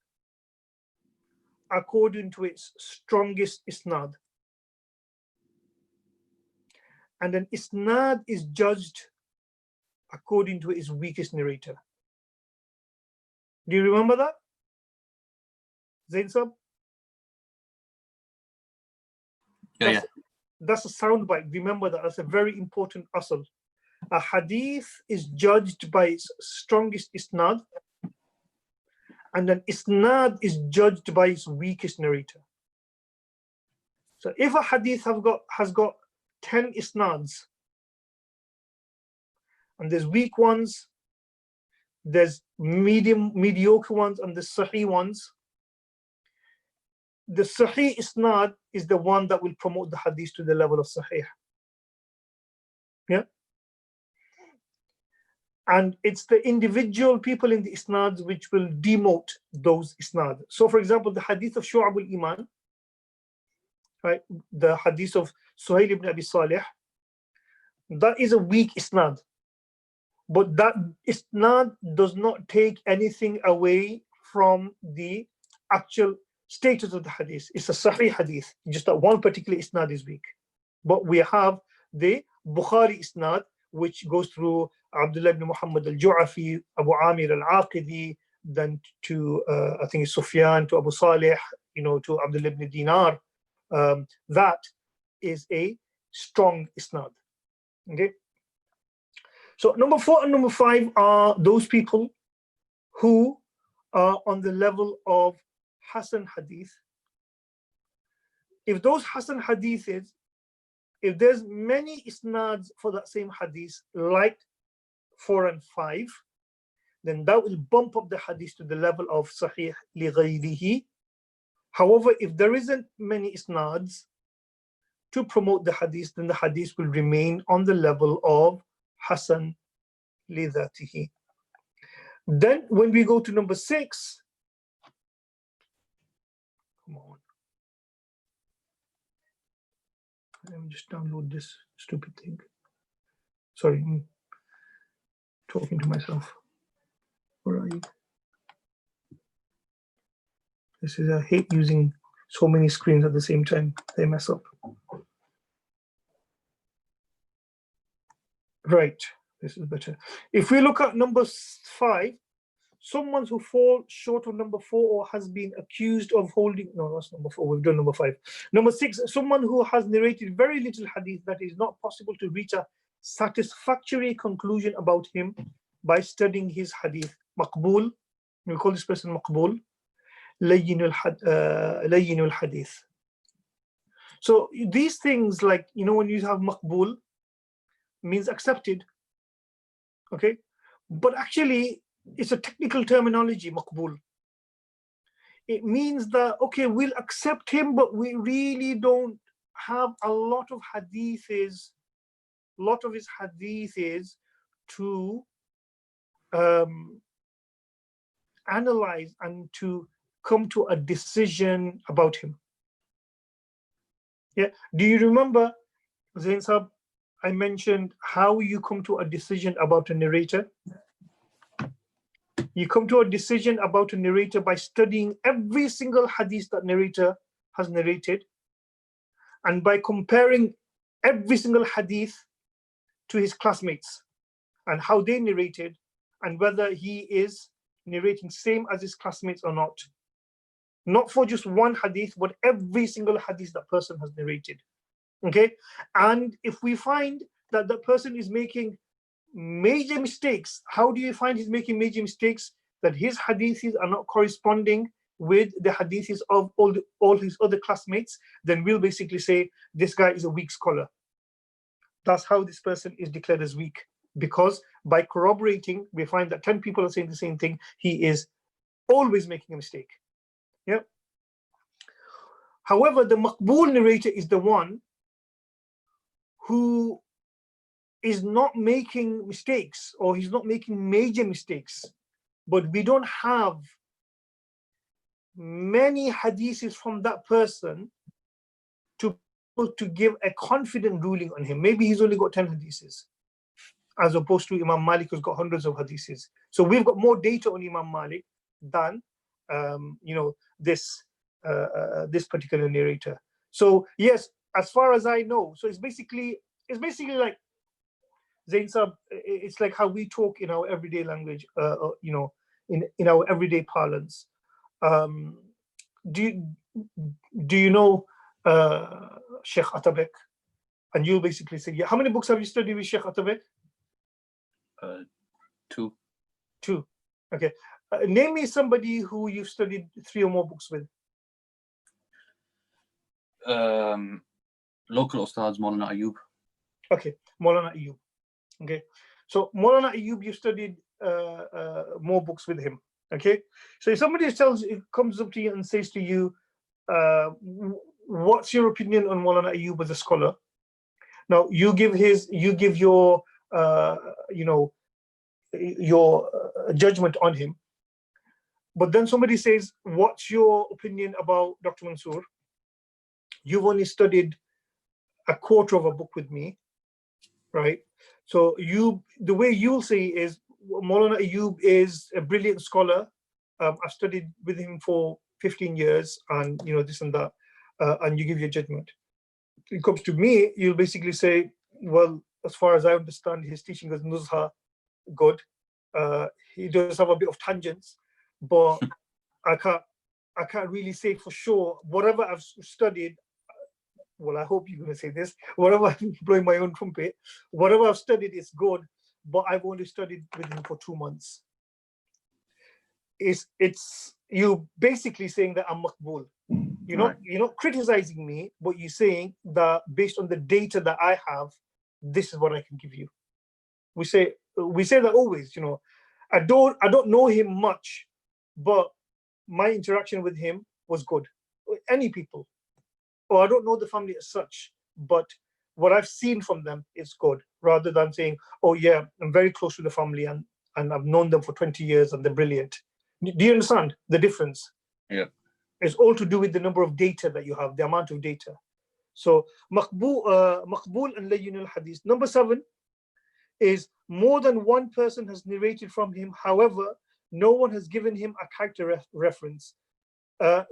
according to its strongest isnad. And an isnad is judged according to its weakest narrator. Do you remember that? Zain Sab? Yeah. That's a soundbite. Remember that. That's a very important asl. A hadith is judged by its strongest isnad, and an isnad is judged by its weakest narrator. So if a hadith has got 10 isnads, and there's weak ones, there's mediocre ones, and there's sahih ones, the sahih isnad is the one that will promote the hadith to the level of sahih. Yeah. And it's the individual people in the isnads which will demote those isnad. So for example, the hadith of Shu'ab al-Iman, right? The hadith of Suhail ibn Abi Salih, that is a weak isnad. But that isnad does not take anything away from the actual status of the hadith. It's a sahih hadith, just that one particular isnad is weak. But we have the Bukhari isnad, which goes through Abdullah ibn Muhammad al-Ju'afi, Abu Amir al-Aqidi, then to, I think it's Sufyan, to Abu Salih, to Abdullah ibn Dinar. That is a strong isnad. Okay. So number 4 and number 5 are those people who are on the level of Hasan hadith. If those Hasan hadiths, if there's many isnads for that same hadith, like 4 and 5, then that will bump up the hadith to the level of Sahih li ghayrihi. However, if there isn't many isnads to promote the hadith, then the hadith will remain on the level of Hasan li dhatihi. Then when we go to number 6, come on. Let me just download this stupid thing. Sorry, I'm talking to myself. Where are you? This is, I hate using so many screens at the same time. They mess up. Right, this is better. If we look at number 5, someone who falls short of number 4 or has been accused of holding, no, that's number 4, we've done number 5. Number 6, someone who has narrated very little hadith that is not possible to reach a satisfactory conclusion about him by studying his hadith. Maqbul, we call this person Maqbul, Layyinul hadith. So these things, like, when you have Maqbul, means accepted, okay? But actually, it's a technical terminology, Maqbul. It means that, okay, we'll accept him, but we really don't have a lot of his hadiths to analyze and to come to a decision about him. Yeah, do you remember, Zain Sab, I mentioned how you come to a decision about a narrator? You come to a decision about a narrator by studying every single hadith that narrator has narrated, and by comparing every single hadith to his classmates and how they narrated, and whether he is narrating same as his classmates or not. Not for just one hadith, but every single hadith that person has narrated. Okay, and if we find that the person is making major mistakes, how do you find he's making major mistakes? That his hadiths are not corresponding with the hadiths of all his other classmates, then we'll basically say this guy is a weak scholar. That's how this person is declared as weak, because by corroborating, we find that 10 people are saying the same thing. He is always making a mistake. Yeah. However, the Maqbul narrator is the one who is not making mistakes, or he's not making major mistakes, but we don't have many hadiths from that person to give a confident ruling on him. Maybe he's only got 10 hadiths, as opposed to Imam Malik, who's got hundreds of hadiths. So we've got more data on Imam Malik than this particular narrator. So yes, as far as I know, so it's basically like Zain Sab, it's like how we talk in our everyday language, in our everyday parlance. Do you know Sheikh Atabek? And you'll basically say, yeah. How many books have you studied with Sheikh Atabek? 2. 2. Okay. Name me somebody who you've studied 3 or more books with. Local Ustads, Maulana Ayub. Okay, Maulana Ayub. Okay, so Maulana Ayub, you studied more books with him. Okay, so if somebody comes up to you and says to you, what's your opinion on Maulana Ayub as a scholar? Now you give your your judgment on him. But then somebody says, what's your opinion about Dr. Mansour? You've only studied a quarter of a book with me, right? So the way you'll say is, Maulana Ayub is a brilliant scholar. I've studied with him for 15 years and, you know, this and that, and you give your judgment. When it comes to me, you'll basically say, well, as far as I understand, his teaching is nuzha, good. He does have a bit of tangents, but I can't really say for sure. Whatever I've studied, well, I hope you're going to say this, whatever I'm blowing my own trumpet, whatever I've studied is good, but I've only studied with him for 2 months. It's you basically saying that I'm maqbool. You're not criticizing me, but you're saying that based on the data that I have, this is what I can give you. We say that always, you know. I don't know him much, but my interaction with him was good. Any people, or I don't know the family as such, but what I've seen from them is good, rather than saying, oh yeah, I'm very close to the family and I've known them for 20 years and they're brilliant. Do you understand the difference? Yeah. It's all to do with the number of data that you have, the amount of data. So maqbool and layyin al-hadith. Number 7 is more than one person has narrated from him. However, no one has given him a character reference.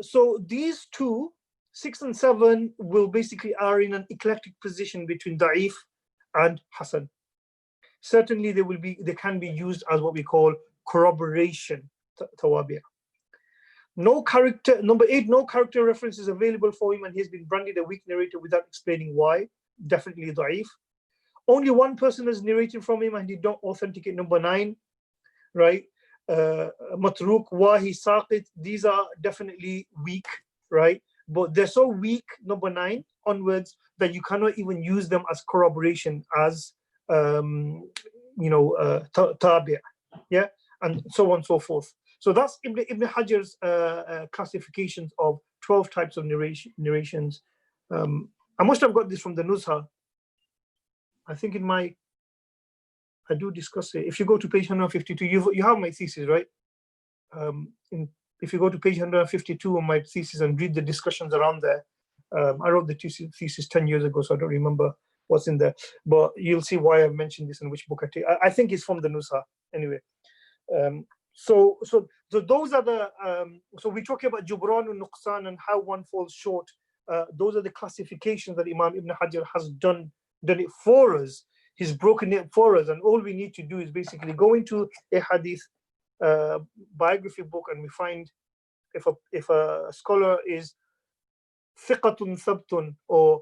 So these two, 6 and 7, will basically are in an eclectic position between da'if and hasan. Certainly they can be used as what we call corroboration, tawabi'. Number 8, no character reference is available for him and he's been branded a weak narrator without explaining why. Definitely da'if. Only one person has narrated from him and he don't authenticate. Number 9, right? Matruk, wahi, saqit, these are definitely weak, right? But they're so weak, number 9 onwards, that you cannot even use them as corroboration, as tabi', yeah, and so on and so forth. So that's Ibn Hajar's classifications of 12 types of narrations. I must have got this from the Nuzha. I think I do discuss it. If you go to page 152, you have my thesis, right? If you go to page 152 of my thesis and read the discussions around there, I wrote the thesis 10 years ago, so I don't remember what's in there. But you'll see why I mentioned this and which book I take. I think it's from the Nuzha anyway. So those are the so we talk about Jubran and Nuqsan and how one falls short. Those are the classifications that Imam Ibn Hajar has done it for us. He's broken it for us, and all we need to do is basically go into a hadith biography book, and we find if a scholar is thiqatun thabtun or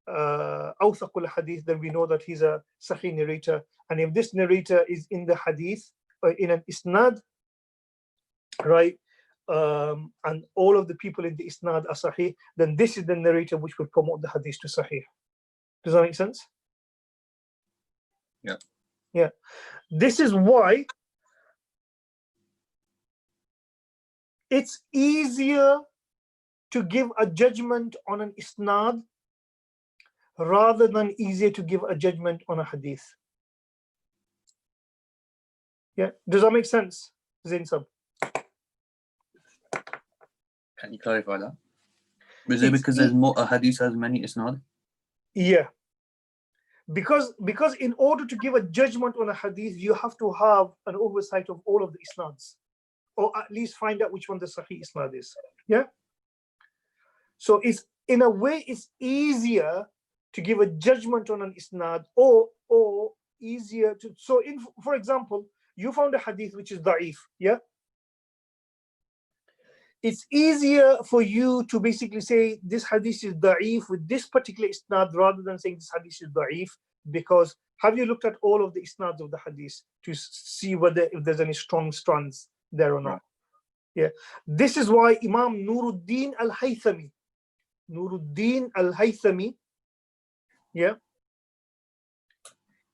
awthaqul hadith, then we know that he's a sahih narrator. And if this narrator is in the hadith in an isnad, right, and all of the people in the isnad are sahih, then this is the narrator which will promote the hadith to sahih. Does that make sense? Yeah. Yeah. This is why it's easier to give a judgment on an isnad rather than easier to give a judgment on a hadith. Yeah. Does that make sense, Zain Sab? Can you clarify that? Is it because there's more, a hadith has many isnad? Yeah. Because in order to give a judgment on a hadith, you have to have an oversight of all of the isnads, or at least find out which one the sahih isnad is. Yeah. So it's in a way it's easier to give a judgment on an isnad, or easier to. So for example, you found a hadith which is da'if. Yeah. It's easier for you to basically say this hadith is da'if with this particular isnad rather than saying this hadith is da'if, because have you looked at all of the isnads of the hadith to see whether if there's any strong strands there or not? Right. Yeah. This is why Imam Nuruddin al-Haythami, yeah,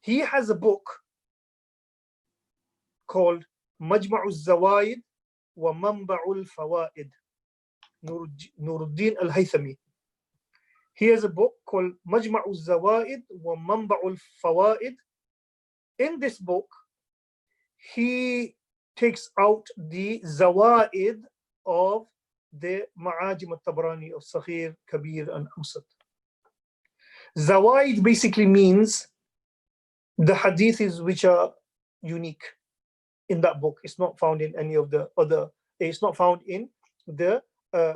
he has a book called Majma'u Zawaid wa Manba'ul Fawaid. Nuruddin al-Haythami. He has a book called Majma'u Zawaid wa Manba'ul Fawaid. In this book, he takes out the zawaid of the Ma'ajim al-Tabrani of Saghir, Kabir, and Awsat. Zawaid basically means the hadiths which are unique in that book. It's not found in any of the other, it's not found in the,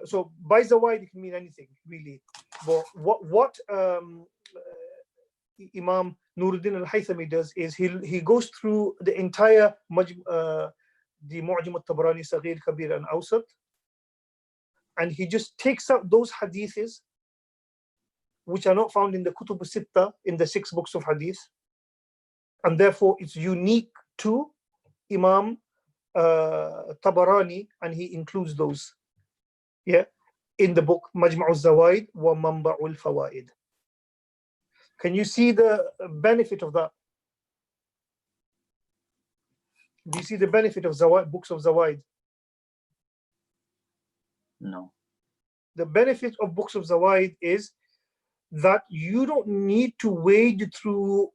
so by zawaid it can mean anything really. But what Imam Nuruddin al-Haythami does is he goes through the entire the Mu'jam al-Tabrani, Saghir, Kabir, and Awsat, and he just takes out those hadiths which are not found in the Kutub al-Sitta, in the 6 books of hadith, and therefore it's unique to Imam Tabarani, and he includes those, in the book Majma' al-Zawaid wa Manba' al-Fawaid. Can you see the benefit of that? Do you see the benefit of Zawaid, books of Zawaid? No. The benefit of books of Zawaid is that you don't need to wade through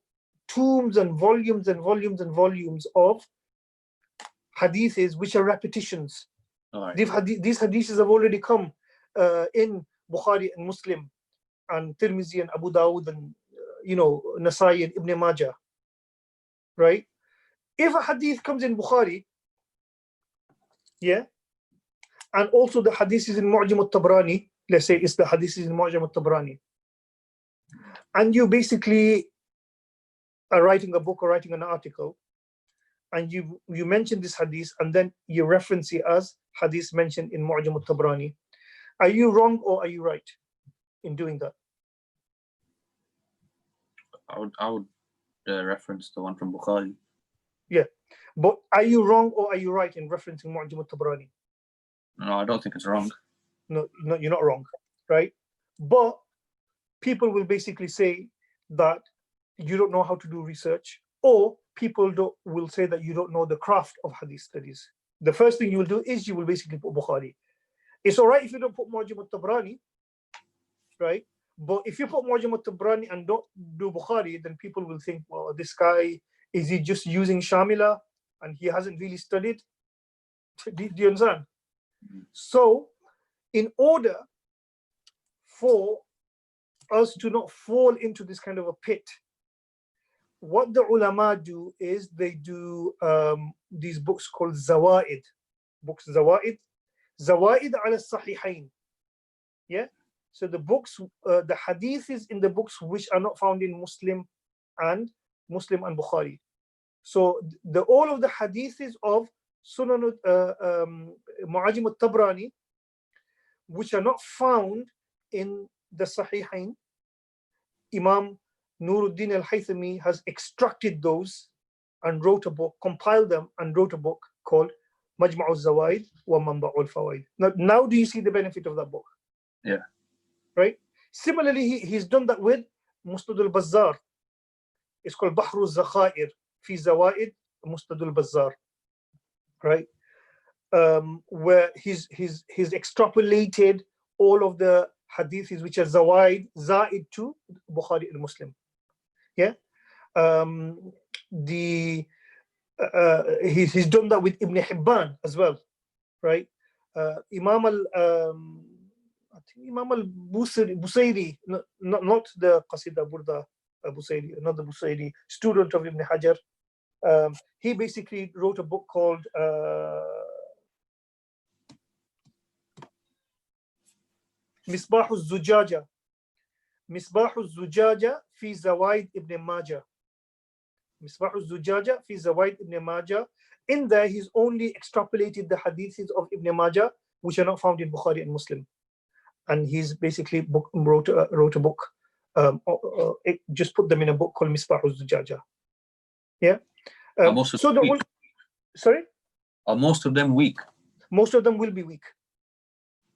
tomes and volumes and volumes and volumes of hadiths which are repetitions. All right. These hadiths have already come in Bukhari and Muslim and Tirmizi and Abu Dawud and Nasai and Ibn Majah, right? If a hadith comes in Bukhari, and also the hadith is in Mu'jam al-Tabrani, let's say it's the hadith is in Mu'jam al-Tabrani, and you basically are writing a book or writing an article, and you mention this hadith, and then you reference it as hadith mentioned in Mu'jam al-Tabrani. Are you wrong or are you right in doing that? I would reference the one from Bukhari. Yeah, but are you wrong or are you right in referencing Mu'jam al-Tabrani? No, I don't think it's wrong. No, you're not wrong, right? But people will basically say that you don't know how to do research, or people will say that you don't know the craft of hadith studies. The first thing you will do is you will basically put Bukhari. It's all right if you don't put Mu'jam al-Tabrani, right? But if you put Mu'jam al-Tabrani and don't do Bukhari, then people will think, well, this guy, is he just using Shamila and he hasn't really studied? Do you understand? So, in order for us to not fall into this kind of a pit, what the ulama do is they do these books called Zawaid. Books Zawaid ala Sahihain. So the books, the hadiths in the books which are not found in Muslim and Bukhari. So all of the hadiths of Sunan Mu'ajim al-Tabrani, which are not found in the Sahihain, Imam Nuruddin al-Haythami has extracted those and wrote a book, compiled them and wrote a book called Majma' al-Zawaid wa Manba' al-Fawaid. Now do you see the benefit of that book? Yeah. Right? Similarly, he's done that with Musnad al-Bazzar. It's called Bahru al-Zakhair fi Zawaid Musnad al-Bazzar. Right? Where he's extrapolated all of the hadiths which are Zawaid, Zaid to Bukhari and Muslim. He's done that with Ibn Hibban as well, right? Imam al-Busayri, not the Qasida Burda Busayri, not the Busayri, student of Ibn Hajar. He basically wrote a book called Misbah al-Zujaja. Misbah al-Zujaja fi Zawaid Ibn Majah. Misbah al-Zujaja fi Zawaid Ibn Majah. In there, he's only extrapolated the hadiths of Ibn Majah, which are not found in Bukhari and Muslim. And he's basically wrote a book, just put them in a book called Misbah al-Zujaja. Sorry? Are most of them weak? Most of them will be weak.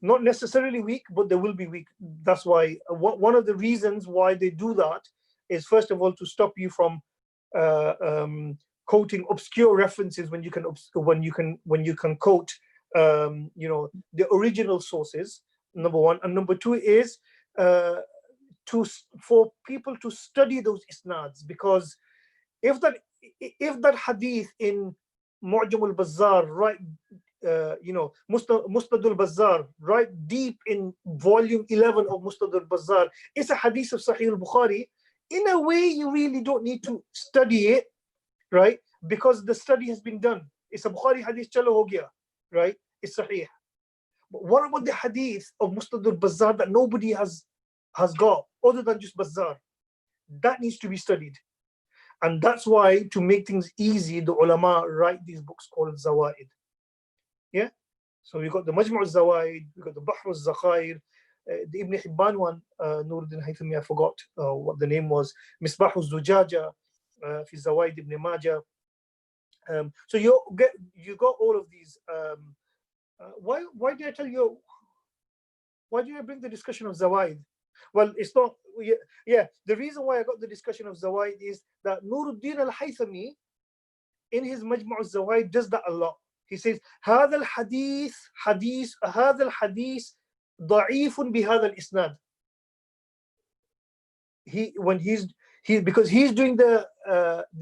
Not necessarily weak, but they will be weak. That's why one of the reasons why they do that is, first of all, to stop you from quoting obscure references when you can quote the original sources. Number one, and number two is for people to study those isnads, because if that hadith in Mu'jam al-Bazzar, right, Musnad al-Bazzar, right deep in volume 11 of Musnad al-Bazzar, it's a hadith of Sahih al-Bukhari. In a way, you really don't need to study it, right? Because the study has been done. It's a Bukhari hadith, chalo ho gaya, right? It's Sahih. But what about the hadith of Musnad al-Bazzar that nobody has got other than just Bazzar? That needs to be studied. And that's why, to make things easy, the ulama write these books called Zawaid. Yeah? So we got the Majmu' al-Zawaid, we got the Bahr al-Zakhair, the Ibn Hibban one, Nuruddin Haythami, I forgot what the name was, Misbah al-Zujaja, fi Zawaid Ibn Majah. So you got all of these. Why did I tell you? Why did I bring the discussion of Zawaid? Well, it's not. Yeah, the reason why I got the discussion of Zawaid is that Nuruddin al-Haythami, in his Majmu' al-Zawaid, does that a lot. He says, هذا الحديث ضعيف بهذا الإسناد. Because he's doing the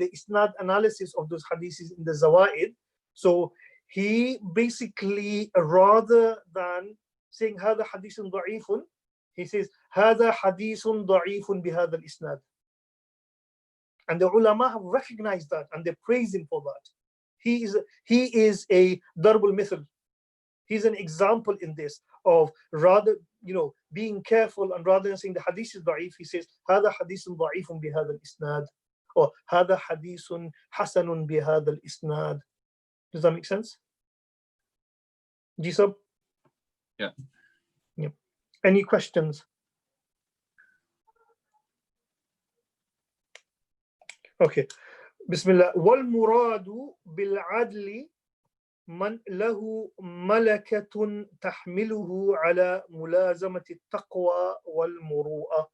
isnad analysis of those hadiths in the Zawaid, so he basically, rather than saying هذا حديث ضعيف, he says هذا حديث ضعيف بهذا الإسناد. And the ulama have recognized that and they praise him for that. He is a darbul mithl. He's an example in this of, rather, being careful, and rather than saying the hadith is da'if, he says هذا حديث ضعيف بهذا الإسناد, or هذا حديث حسن بهذا الإسناد. Does that make sense? Jisab? Yeah. Any questions? Okay. Bismillah. وَالْمُرَادُ بِالْعَدْلِ من له ملكة تحمله على ملازمة التقوى والمروءة.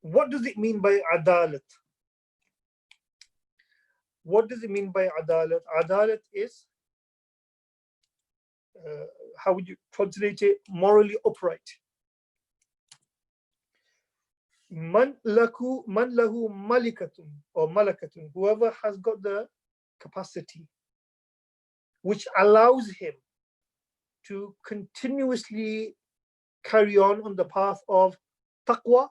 What does it mean by adalat? What does it mean by adalat? Adalat is, how would you translate it? Morally upright. Man lahu malikatun or malakatun, whoever has got the capacity which allows him to continuously carry on the path of taqwa,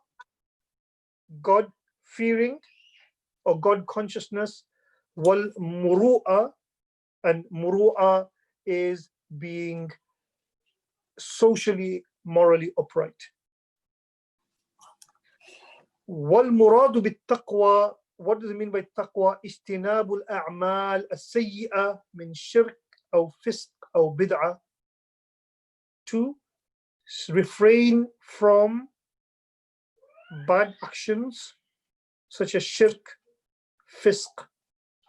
God fearing or God consciousness, wal muru'a, and muru'a is being socially, morally upright. Wal muradu bit taqwa, what does it mean by taqwa? Istinabul a'mal as-sayyi'ah min shirk aw fisq aw bid'ah, to refrain from bad actions such as shirk, fisq,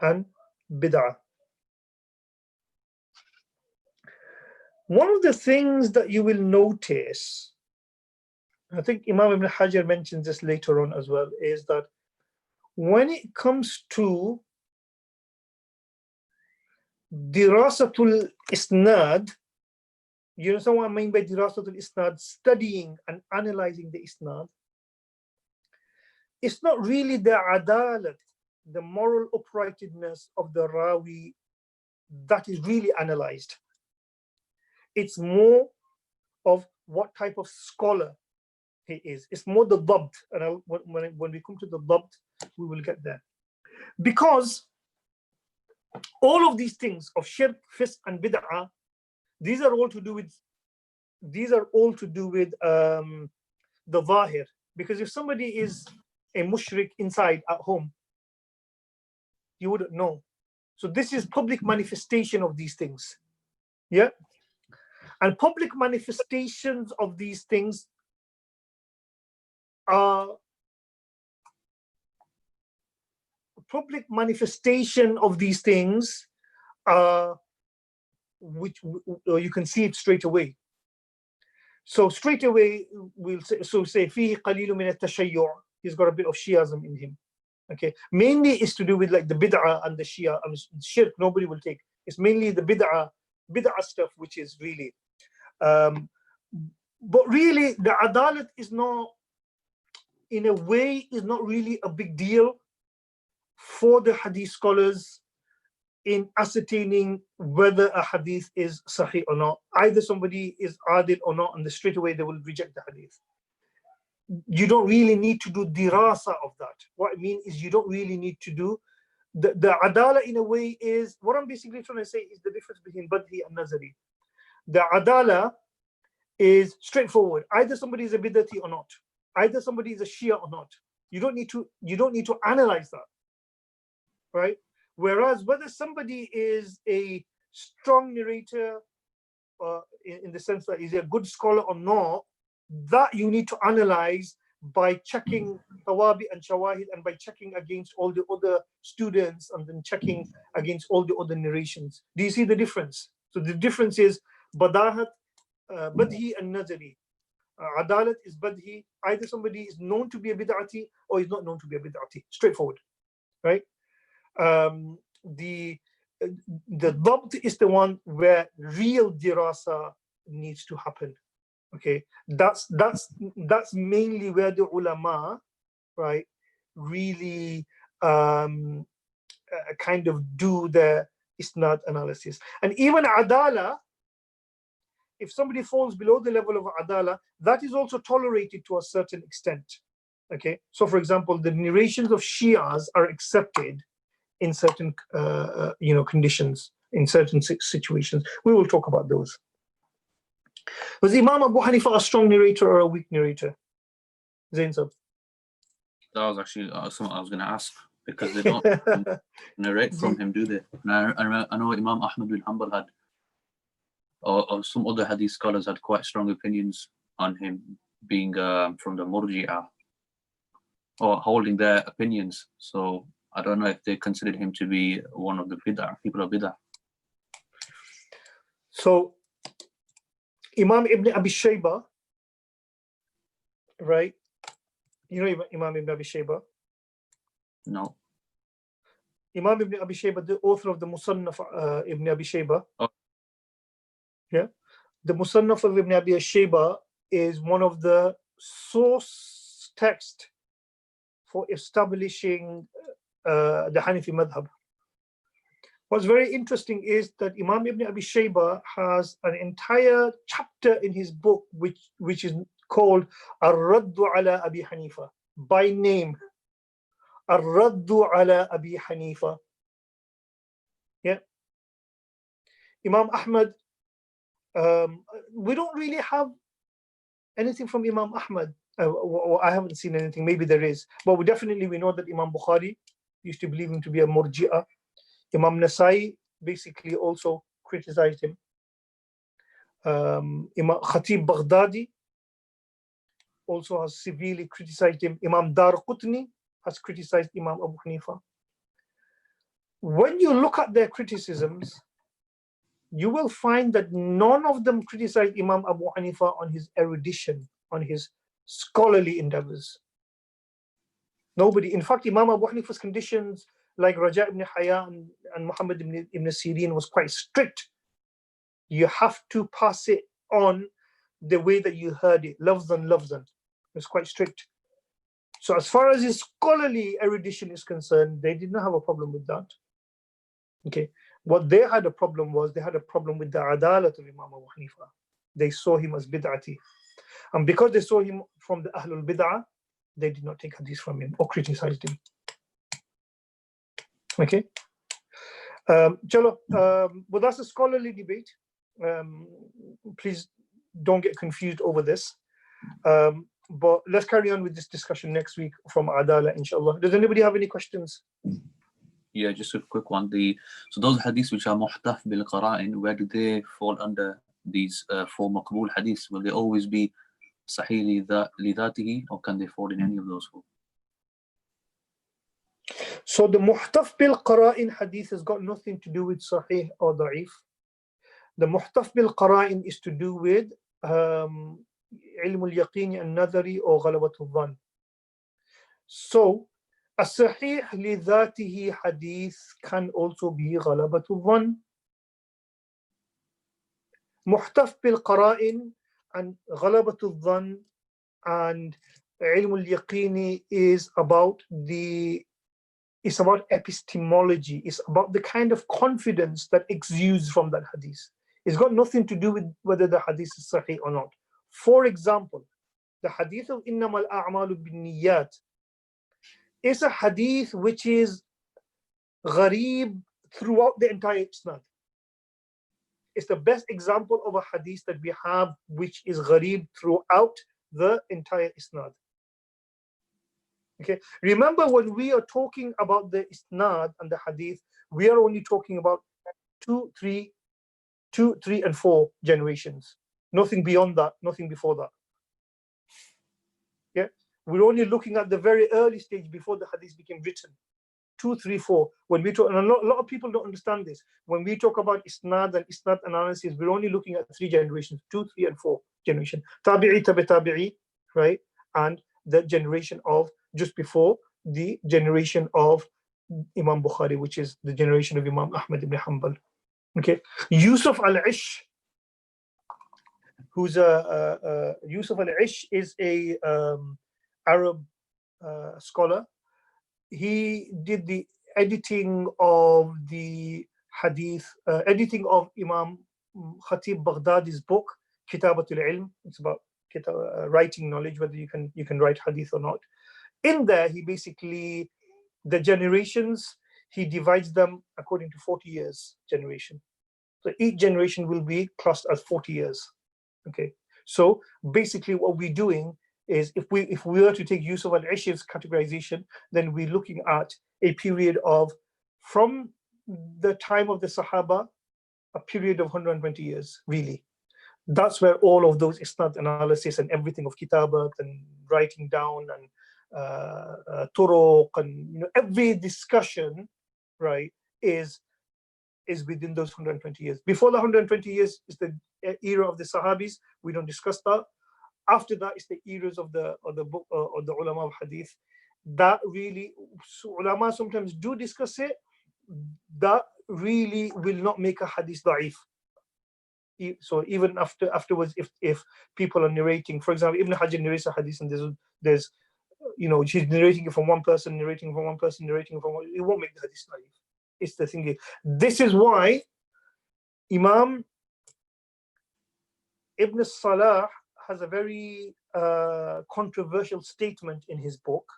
and bid'ah. One of the things that you will notice, I think Imam Ibn Hajar mentions this later on as well, is that when it comes to dirasatul isnad, you understand what I mean by dirasatul isnad? Studying and analyzing the isnad. It's not really the adalat, the moral uprightness of the rawi, that is really analyzed. It's more of what type of scholar he is. It's more the dabt, and when we come to the dabt, we will get there. Because all of these things of shirk, fisq, and bid'ah, these are all to do with the zahir. Because if somebody is a mushrik inside at home, you wouldn't know. So this is public manifestation of these things. Yeah. And public manifestations of these things are which you can see it straight away. So straight away we'll say fihi qalilun min at-tashayyu', he's got a bit of Shiism in him. Okay, mainly is to do with like the bid'ah and the Shia. I mean, shirk nobody will take. It's mainly the bid'ah stuff which is really but really the adalat is not, in a way, is not really a big deal for the hadith scholars in ascertaining whether a hadith is sahih or not. Either somebody is adil or not, and straight away they will reject the hadith. You don't really need to do dirasa of that. What I mean is you don't really need to do the adala in a way is, what I'm basically trying to say is the difference between badhi and nazari. The adala is straightforward. Either somebody is a bidati or not. Either somebody is a Shia or not. You don't need to analyze that, right? Whereas whether somebody is a strong narrator, in the sense that he's a good scholar or not, that you need to analyze by checking tawabi and shawahid, and by checking against all the other students, and then checking against all the other narrations. Do you see the difference? So the difference is badahat, badhi and nazari. Adalat is badhi. Either somebody is known to be a bid'ati or is not known to be a bid'ati. Straightforward, right? The dabt is the one where real dirasa needs to happen. Okay, that's mainly where the ulama, right, really kind of do the isnad analysis. And even adala, if somebody falls below the level of adala, that is also tolerated to a certain extent. Okay, so for example, the narrations of Shias are accepted in certain conditions, in certain situations. We will talk about those. Was Imam Abu Hanifa a strong narrator or a weak narrator? Zain Sab. That was actually something I was going to ask, because they don't narrate from him, do they? And I know Imam Ahmad bin Hanbal had, or some other hadith scholars had quite strong opinions on him being from the Murji'ah, or holding their opinions. So I don't know if they considered him to be one of the bid'ah, people of bid'ah. So Imam Ibn Abi Shayba, right? You know Imam Ibn Abi Shayba? No. Imam Ibn Abi Shayba, the author of the Musannaf Ibn Abi Shayba. Oh. Yeah. The Musannaf of Ibn Abi Shayba is one of the source text for establishing the Hanafi madhab. What's very interesting is that Imam Ibn Abi Shayba has an entire chapter in his book which is called Ar-Raddu ala Abi Hanifa, by name. Ar-Raddu ala Abi Hanifa. Yeah. Imam Ahmad, we don't really have anything from Imam Ahmad. I haven't seen anything, maybe there is. But we know that Imam Bukhari used to believe him to be a Murji'ah. Imam Nasai basically also criticized him. Imam Khatib Baghdadi also has severely criticized him. Imam Dar Qutni has criticized Imam Abu Hanifa. When you look at their criticisms, you will find that none of them criticized Imam Abu Hanifa on his erudition, on his scholarly endeavors. Nobody. In fact, Imam Abu Hanifa's conditions, like Raja ibn Haya and Muhammad ibn Sirin, was quite strict. You have to pass it on the way that you heard it, lafzan. It's quite strict. So as far as his scholarly erudition is concerned, they did not have a problem with that. Okay. What they had a problem with the adalat of Imam Abu Hanifa. They saw him as bid'ati. And because they saw him from the Ahlul Bid'ah, they did not take hadith from him or criticized him. Okay. Chalo, but that's a scholarly debate. Please don't get confused over this. But let's carry on with this discussion next week from Adala, inshallah. Does anybody have any questions? Yeah, just a quick one. So those hadiths which are muhtaf bil qara'in, where do they fall under these four maqbool hadiths? Will they always be sahih li dhatihi, or can they fall in any of those four? So the muhtaf bil qara'in hadith has got nothing to do with sahih or da'if. The muhtaf bil qara'in is to do with ilm al-yaqeen al-nadhari or ghalabat al-dhan. So as-sahih li dhatihi hadith can also be ghalabat al-dhan. Muhtaf bil qara'in and ghalabat al-dhan and ilm al-yaqeen is about the It's about epistemology. It's about the kind of confidence that exudes from that hadith. It's got nothing to do with whether the hadith is sahih or not. For example, the hadith of إِنَّمَا الْأَعْمَالُ بِالنِّيَّاتِ is a hadith which is gharib throughout the entire isnad. It's the best example of a hadith that we have which is gharib throughout the entire isnad. Okay, remember when we are talking about the isnad and the hadith, we are only talking about 2, 3, and 4 generations. Nothing beyond that, nothing before that. Yeah, we're only looking at the very early stage before the hadith became written. 2, 3, 4. When we talk, and a lot of people don't understand this. When we talk about isnad and isnad analysis, we're only looking at 3 generations: 2, 3, and 4 generation. Tabi'i, tabi'i, right? And the generation of just before the generation of Imam Bukhari, which is the generation of Imam Ahmad ibn Hanbal. Okay, Yusuf al-Ish, who's Yusuf al-Ish is a Arab scholar. He did the editing of the hadith, editing of Imam Khatib Baghdadi's book, Kitabatul Ilm. It's about writing knowledge, whether you can write hadith or not. In there, he basically, the generations, he divides them according to 40 years generation. So each generation will be classed as 40 years. Okay. So basically what we're doing is, if we were to take Yusuf al-Ish's categorization, then we're looking at a period of, from the time of the Sahaba, a period of 120 years, really. That's where all of those isnad analysis and everything of kitabat and writing down and turuq and every discussion, right, is within those 120 years. Before the 120 years is the era of the Sahabis. We don't discuss that. After that is the eras of the book of the ulama of hadith. That really, ulama sometimes do discuss it. That really will not make a hadith da'if. So even afterwards, if people are narrating, for example, Ibn Hajar narrates a hadith and there's she's narrating it from one person, narrating from one person, narrating from one, it won't make the hadith da'if. It's the thing. This is why Imam Ibn Salah has a very controversial statement in his book,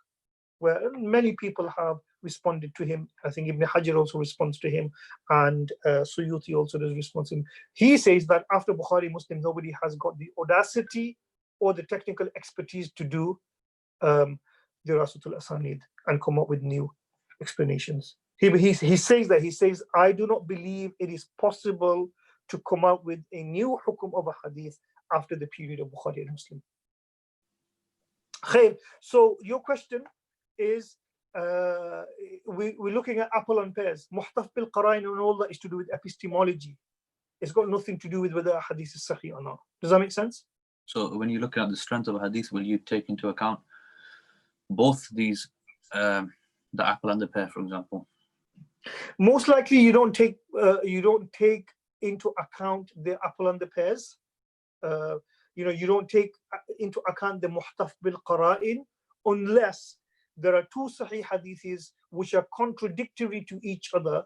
where many people have responded to him. I think Ibn Hajar also responds to him, and Suyuti also does respond to him. He says that after Bukhari, Muslim, nobody has got the audacity or the technical expertise to do the Rasatul Asanid and come up with new explanations. He says that, he says, I do not believe it is possible to come up with a new hukum of a hadith after the period of Bukhari and Muslim. Khair. So your question is, we're looking at apple and pears. Muhtaf bil qara'in and all that is to do with epistemology. It's got nothing to do with whether a hadith is sahih or not. Does that make sense? So when you're looking at the strength of a hadith, will you take into account both these, the apple and the pear, for example? Most likely, you don't take into account the apple and the pears. You don't take into account the muhtaf bil qara'in unless there are 2 sahih hadiths which are contradictory to each other.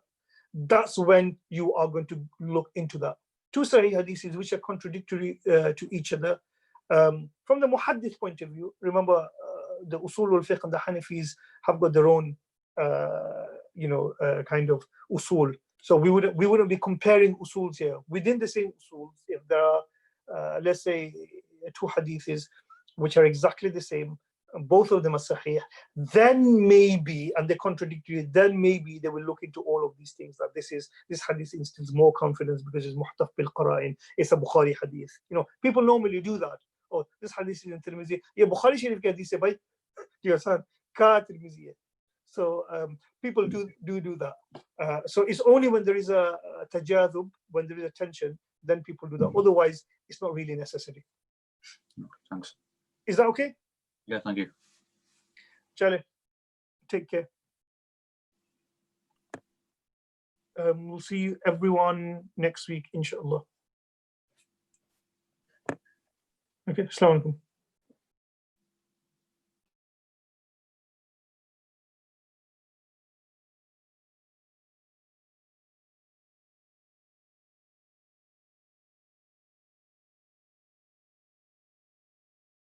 That's when you are going to look into that. 2 sahih hadiths which are contradictory to each other. From the muhaddith point of view, remember the usul al-fiqh and the Hanafis have got their own kind of usul. So we wouldn't be comparing usuls here. Within the same usuls, if there are let's say 2 hadiths which are exactly the same, both of them are sahih, then maybe, and they're contradictory, then maybe they will look into all of these things, that this hadith instills more confidence because it's muhtaf bil qara'in, it's a Bukhari hadith. People normally do that. Oh, this hadith is in Tirmidhi. Yeah, Bukhari Sharif ke hadith hai bhai. You understand? Ka Tirmidhi hai. So people do that. So it's only when there is a tajadub, when there is a tension, then people do that. Otherwise, it's not really necessary. Thanks. Is that okay? Yeah, thank you. Chale, take care. We'll see you everyone next week, inshallah. Okay, assalamu alaikum.